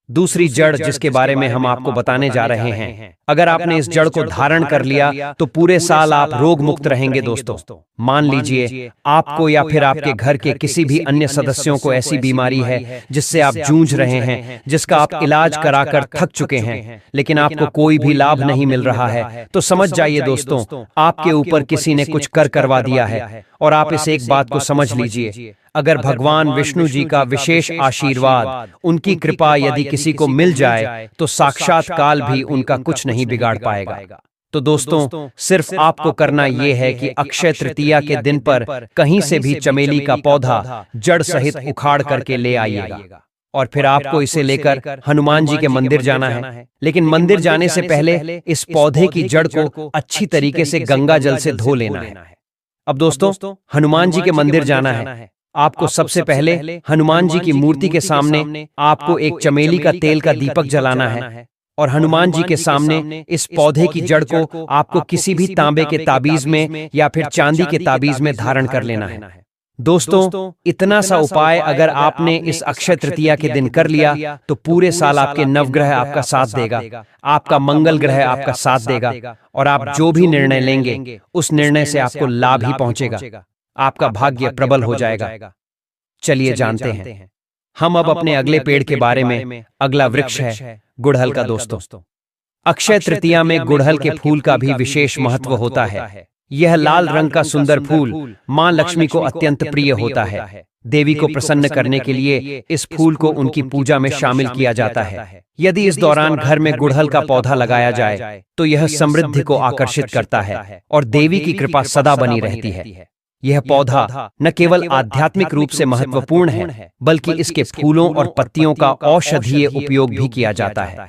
दूसरी जड़ जिसके बारे में हम आपको बताने जा रहे हैं, अगर आपने इस जड़ को धारण कर लिया तो पूरे साल आप रोग मुक्त रहेंगे। दोस्तों मान लीजिए आपको या फिर आपके घर के किसी भी अन्य सदस्यों को ऐसी बीमारी है जिससे आप जूझ रहे हैं, जिसका आप इलाज कराकर थक चुके हैं, लेकिन आपको कोई भी लाभ नहीं मिल रहा है, तो समझ जाइए दोस्तों आपके ऊपर किसी ने कुछ करवा दिया है। और आप इस एक बात को समझ लीजिए, अगर भगवान विष्णु जी का विशेष आशीर्वाद, उनकी कृपा यदि किसी को मिल जाए तो साक्षात काल भी उनका कुछ नहीं बिगाड़ पाएगा। तो दोस्तों सिर्फ आपको करना यह है कि अक्षय तृतीया के दिन पर कहीं से भी चमेली का पौधा जड़ सहित उखाड़ करके ले आइएगा और फिर आपको इसे लेकर हनुमान जी के मंदिर जाना है। लेकिन मंदिर जाने से पहले इस पौधे की जड़ को अच्छी तरीके से गंगा जल से धो लेना है। अब दोस्तों हनुमान जी के मंदिर जाना है, आपको सबसे पहले हनुमान जी की मूर्ति के सामने आपको एक चमेली का तेल का दीपक जलाना है और हनुमान जी के सामने इस पौधे की जड़ को आपको किसी भी तांबे के ताबीज में या फिर चांदी के ताबीज में धारण कर लेना है। दोस्तों इतना सा उपाय अगर आपने इस अक्षय तृतीया के दिन कर लिया तो पूरे साल आपके नवग्रह आपका साथ देगा, आपका मंगल ग्रह आपका साथ देगा और आप जो भी निर्णय लेंगे उस निर्णय से आपको लाभ ही पहुंचेगा, आपका भाग्य प्रबल हो जाएगा। चलिए जानते हैं हम अब अपने अगले पेड़ के बारे में। अगला वृक्ष है गुड़हल का। दोस्तों अक्षय तृतीया में गुड़हल के फूल का भी विशेष महत्व होता है। यह लाल रंग का सुंदर फूल मां लक्ष्मी को अत्यंत प्रिय होता है। देवी को प्रसन्न करने के लिए इस फूल को उनकी पूजा में शामिल किया जाता है। यदि इस दौरान घर में गुड़हल का पौधा लगाया जाए तो यह समृद्धि को आकर्षित करता है और देवी की कृपा सदा बनी रहती है। यह पौधा न केवल आध्यात्मिक रूप से महत्वपूर्ण है बल्कि इसके फूलों और पत्तियों का औषधीय उपयोग भी किया जाता है।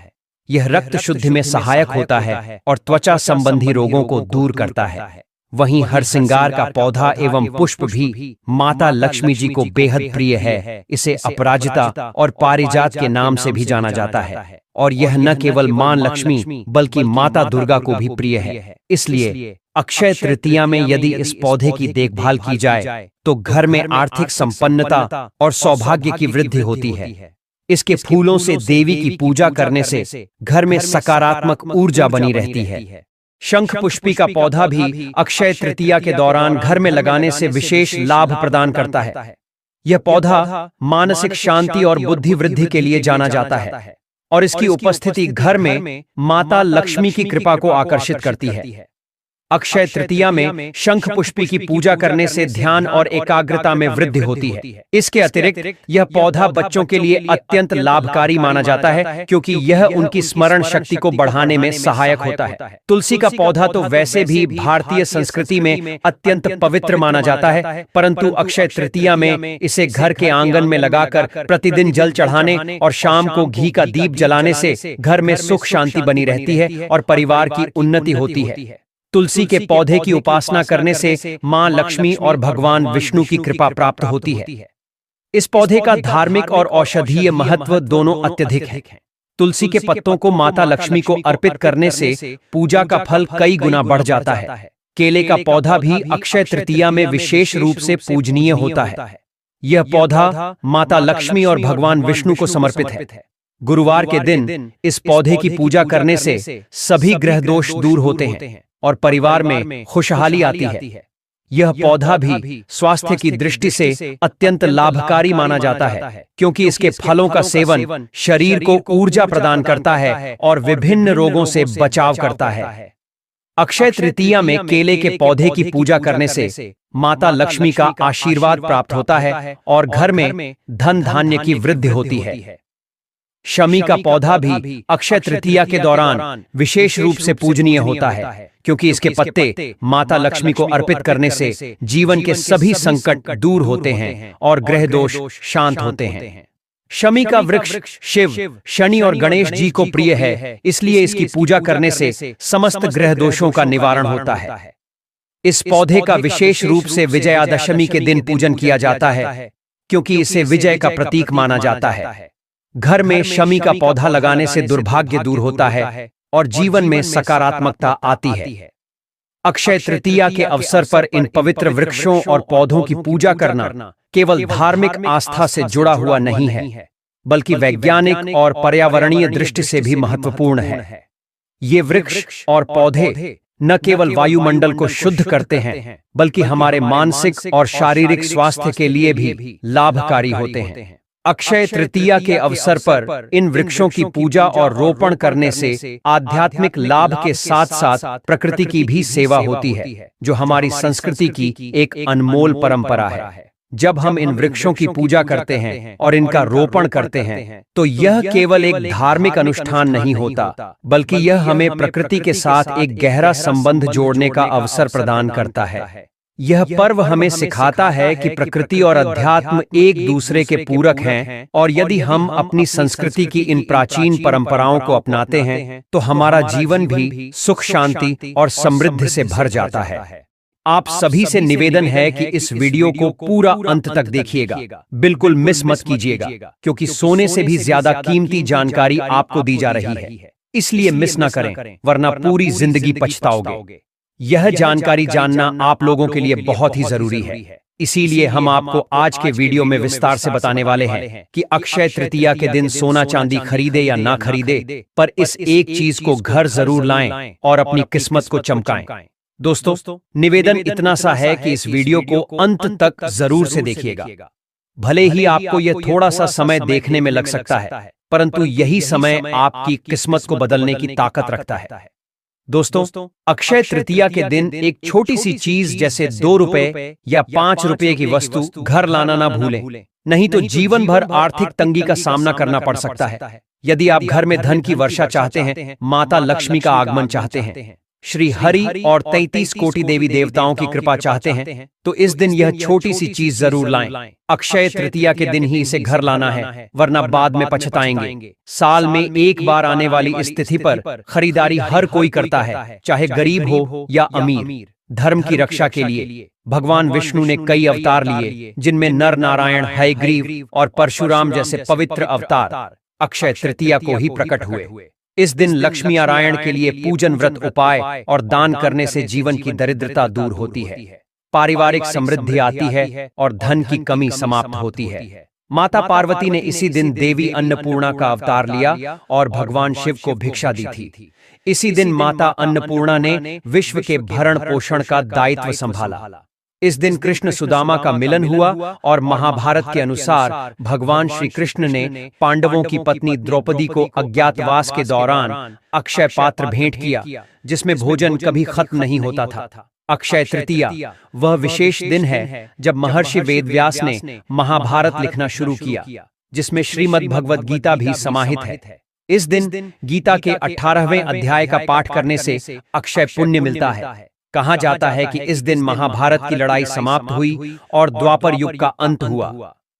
यह रक्त शुद्धि में सहायक होता है और त्वचा संबंधी रोगों को दूर करता है। वहीं हरसिंगार का पौधा एवं पुष्प भी माता लक्ष्मी जी को बेहद प्रिय है। इसे अपराजिता और पारिजात के नाम से भी जाना जाता है और यह न केवल मां लक्ष्मी बल्कि माता दुर्गा को भी प्रिय है। इसलिए अक्षय तृतीया में यदि इस पौधे की देखभाल की जाए तो घर में आर्थिक संपन्नता और सौभाग्य की वृद्धि होती है। इसके फूलों से देवी की पूजा करने से घर में सकारात्मक ऊर्जा बनी रहती है। शंख पुष्पी का पौधा भी अक्षय तृतीया के दौरान घर में लगाने से विशेष लाभ प्रदान करता है। यह पौधा मानसिक शांति और बुद्धि वृद्धि के लिए जाना जाता है और इसकी उपस्थिति घर में माता लक्ष्मी की कृपा को आकर्षित करती है। अक्षय तृतीया में शंख पुष्पी की पूजा करने से ध्यान और एकाग्रता में वृद्धि होती है। इसके अतिरिक्त यह पौधा बच्चों के लिए अत्यंत लाभकारी माना जाता है क्योंकि यह उनकी स्मरण शक्ति को बढ़ाने में सहायक होता है। तुलसी का पौधा तो वैसे भी भारतीय संस्कृति में अत्यंत पवित्र माना जाता है, परंतु अक्षय तृतीया में इसे घर के आंगन में लगाकर प्रतिदिन जल चढ़ाने और शाम को घी का दीप जलाने से घर में सुख शांति बनी रहती है और परिवार की उन्नति होती है। तुलसी के पौधे की उपासना करने से मां लक्ष्मी और भगवान विष्णु की कृपा प्राप्त होती है। इस पौधे का धार्मिक और औषधीय महत्व दोनों अत्यधिक है। तुलसी के पत्तों को माता लक्ष्मी को अर्पित करने से पूजा का फल कई गुना बढ़ जाता है। केले का पौधा भी अक्षय तृतीया में विशेष रूप से पूजनीय होता है। यह पौधा माता लक्ष्मी और भगवान विष्णु को समर्पित है। गुरुवार के दिन इस पौधे की पूजा करने से सभी ग्रह दोष दूर होते हैं और परिवार में खुशहाली आती है। यह पौधा भी स्वास्थ्य की दृष्टि से अत्यंत लाभकारी माना जाता है क्योंकि इसके फलों का सेवन शरीर को ऊर्जा प्रदान करता है और विभिन्न रोगों से बचाव करता है। अक्षय तृतीया में केले के पौधे की पूजा करने से माता लक्ष्मी का आशीर्वाद प्राप्त होता है और घर में धन धान्य की वृद्धि होती है। शमी का पौधा भी अक्षय तृतीया के दौरान विशेष रूप से पूजनीय होता है, क्योंकि इसके पत्ते माता लक्ष्मी को अर्पित करने से जीवन के सभी संकट दूर होते हैं और ग्रह दोष शांत होते हैं। शमी का वृक्ष शिव, शनि और गणेश जी को प्रिय है, इसलिए इसकी पूजा करने से समस्त ग्रह दोषों का निवारण होता है। इस पौधे का विशेष रूप से विजयादशमी के दिन पूजन किया जाता है, क्योंकि इसे विजय का प्रतीक माना जाता है। घर में शमी का पौधा लगाने से दुर्भाग्य दूर होता है और जीवन में सकारात्मकता आती है। अक्षय तृतीया के अवसर पर इन पवित्र वृक्षों और पौधों की पूजा करना केवल धार्मिक आस्था से जुड़ा हुआ नहीं है, बल्कि वैज्ञानिक और पर्यावरणीय दृष्टि से भी महत्वपूर्ण है। ये वृक्ष और पौधे न केवल वायुमंडल को शुद्ध करते हैं, बल्कि हमारे मानसिक और शारीरिक स्वास्थ्य के लिए भी लाभकारी होते हैं। अक्षय तृतीया के अवसर पर इन वृक्षों की पूजा और रोपण करने से आध्यात्मिक लाभ के साथ साथ प्रकृति की भी सेवा होती है, जो हमारी संस्कृति की एक अनमोल परंपरा है। जब हम इन वृक्षों की पूजा करते हैं और इनका रोपण करते हैं, तो यह केवल एक धार्मिक अनुष्ठान नहीं होता, बल्कि यह हमें प्रकृति के साथ एक गहरा संबंध जोड़ने का अवसर प्रदान करता है। यह पर्व हमें सिखाता है कि प्रकृति और अध्यात्म एक दूसरे के पूरक हैं, और यदि हम अपनी संस्कृति की इन प्राचीन परंपराओं को अपनाते हैं, तो हमारा जीवन भी सुख, शांति और समृद्धि से भर जाता है। आप सभी से निवेदन है कि इस वीडियो को पूरा अंत तक देखिएगा, बिल्कुल मिस मत कीजिएगा, क्योंकि सोने से भी ज्यादा कीमती जानकारी आपको दी जा रही है। इसलिए मिस ना करें, वरना पूरी जिंदगी पछताओगे। यह जानकारी जानना आप लोगों के लिए बहुत ही जरूरी है। इसीलिए हम आपको आज के वीडियो में विस्तार से बताने वाले हैं कि अक्षय तृतीया के दिन सोना चांदी खरीदे या ना खरीदे, पर इस एक चीज को घर जरूर लाएं और अपनी किस्मत को चमकाएं। दोस्तों, निवेदन इतना सा है कि इस वीडियो को अंत तक जरूर से देखिएगा। भले ही आपको यह थोड़ा सा समय देखने में लग सकता है, परंतु यही समय आपकी किस्मत को बदलने की ताकत रखता है। दोस्तों, अक्षय तृतीया के दिन एक छोटी सी चीज जैसे 2 रुपए या 5 रुपए की वस्तु घर लाना ना भूलें, नहीं तो जीवन भर आर्थिक तंगी का सामना करना पड़ सकता है। यदि आप घर में धन की वर्षा चाहते हैं, माता लक्ष्मी का आगमन चाहते हैं, श्री हरि और 33 कोटि देवी देवताओं की कृपा चाहते हैं, तो इस दिन यह छोटी सी चीज जरूर लाएं। अक्षय तृतीया के दिन ही इसे घर लाना है, वरना बाद में पछताएंगे। साल में एक बार आने वाली इस तिथि पर खरीदारी हर कोई करता है, चाहे गरीब हो या अमीर। धर्म की रक्षा के लिए भगवान विष्णु ने कई अवतार लिए, जिनमें नर नारायण, हयग्रीव और परशुराम जैसे पवित्र अवतार अक्षय तृतीया को ही प्रकट हुए। इस दिन लक्ष्मी नारायण के लिए पूजन, व्रत, उपाय और दान करने से जीवन की दरिद्रता दूर होती है, पारिवारिक समृद्धि आती है और धन की कमी समाप्त होती है। माता पार्वती ने इसी दिन देवी अन्नपूर्णा का अवतार लिया और भगवान शिव को भिक्षा दी थी। इसी दिन माता अन्नपूर्णा ने विश्व के भरण पोषण का दायित्व संभाला। इस दिन कृष्ण सुदामा का मिलन हुआ और महाभारत के अनुसार भगवान श्री कृष्ण ने पांडवों की पत्नी द्रौपदी को अज्ञातवास के दौरान अक्षय पात्र भेंट किया, जिसमें भोजन कभी खत्म नहीं होता था। अक्षय तृतीया वह विशेष दिन है जब महर्षि वेदव्यास ने महाभारत लिखना शुरू किया, जिसमें श्रीमद् भगवद गीता भी समाहित है। इस दिन गीता के 18वें अध्याय का पाठ करने से अक्षय पुण्य मिलता है। कहा जाता है कि इस दिन महाभारत की लड़ाई समाप्त हुई और द्वापर युग का अंत हुआ।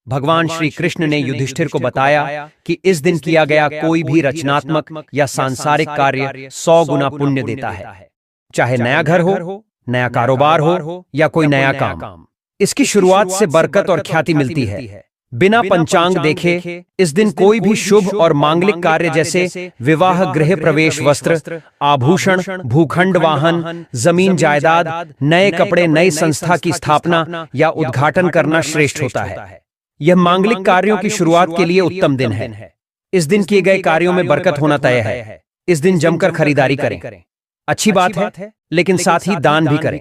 भगवान श्री कृष्ण ने युधिष्ठिर को बताया कि इस दिन किया गया कोई भी रचनात्मक या सांसारिक कार्य 100 गुना पुण्य देता है, चाहे नया घर हो, नया कारोबार हो या कोई नया काम। इसकी शुरुआत से बरकत और ख्याति मिलती है। बिना पंचांग देखे इस दिन कोई भी शुभ और मांगलिक कार्य जैसे विवाह, गृह प्रवेश, वस्त्र, आभूषण, भूखंड, वाहन, जमीन जायदाद, नए कपड़े, नई संस्था की स्थापना या उद्घाटन करना श्रेष्ठ होता है। यह मांगलिक कार्यों की शुरुआत के लिए उत्तम दिन है। इस दिन किए गए कार्यों में बरकत होना तय है। इस दिन जमकर खरीदारी करें, अच्छी बात है, लेकिन साथ ही दान भी करें,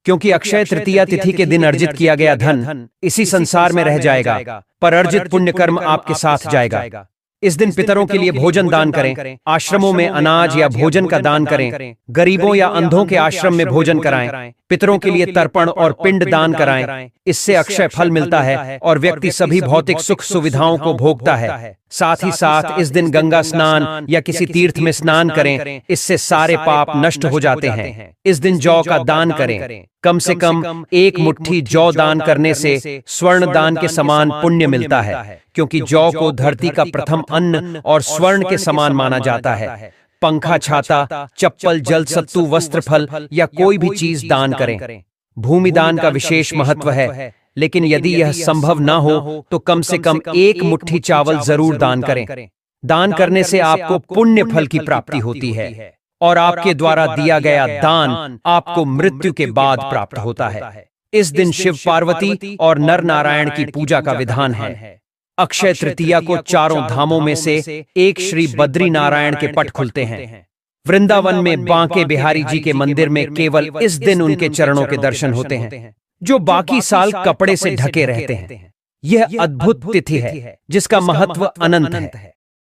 क्योंकि अक्षय तृतीया तिथि के दिन अर्जित किया गया धन इसी संसार में रह जाएगा, पर अर्जित पुण्य कर्म आपके साथ जाएगा। इस दिन पितरों के लिए भोजन दान करें, आश्रमों में अनाज या भोजन का दान करें, गरीबों या अंधों के आश्रम में भोजन कराएं, पितरों के लिए तर्पण और पिंड दान कराएं। इससे अक्षय फल मिलता है और व्यक्ति सभी भौतिक सुख सुविधाओं को भोगता है। साथ ही साथ इस दिन गंगा स्नान या किसी तीर्थ में स्नान करें, इससे सारे पाप नष्ट हो जाते हैं। इस दिन जौ का दान करें। कम से कम 1 मुट्ठी जौ दान करने से स्वर्ण दान के समान पुण्य मिलता है, क्योंकि जौ को धरती का प्रथम अन्न और स्वर्ण के समान माना जाता है। पंखा, छाता, चप्पल, जल, सत्तू, वस्त्र, फल या कोई भी चीज दान करें। भूमि दान का विशेष महत्व है, लेकिन यदि यह संभव ना हो तो कम से कम 1 मुट्ठी चावल जरूर दान करें। दान करने से आपको पुण्य फल की प्राप्ति होती है और आपके द्वारा दिया गया दान आपको मृत्यु के बाद प्राप्त होता है। इस दिन शिव पार्वती और नर नारायण की पूजा का विधान है। अक्षय तृतीया को चारों धामों में से एक श्री बद्री नारायण के पट खुलते हैं। वृंदावन में बांके बिहारी जी के मंदिर में केवल इस दिन उनके चरणों के दर्शन होते हैं, जो बाकी साल कपड़े से ढके रहते हैं। यह अद्भुत तिथि है जिसका महत्व अनंत है।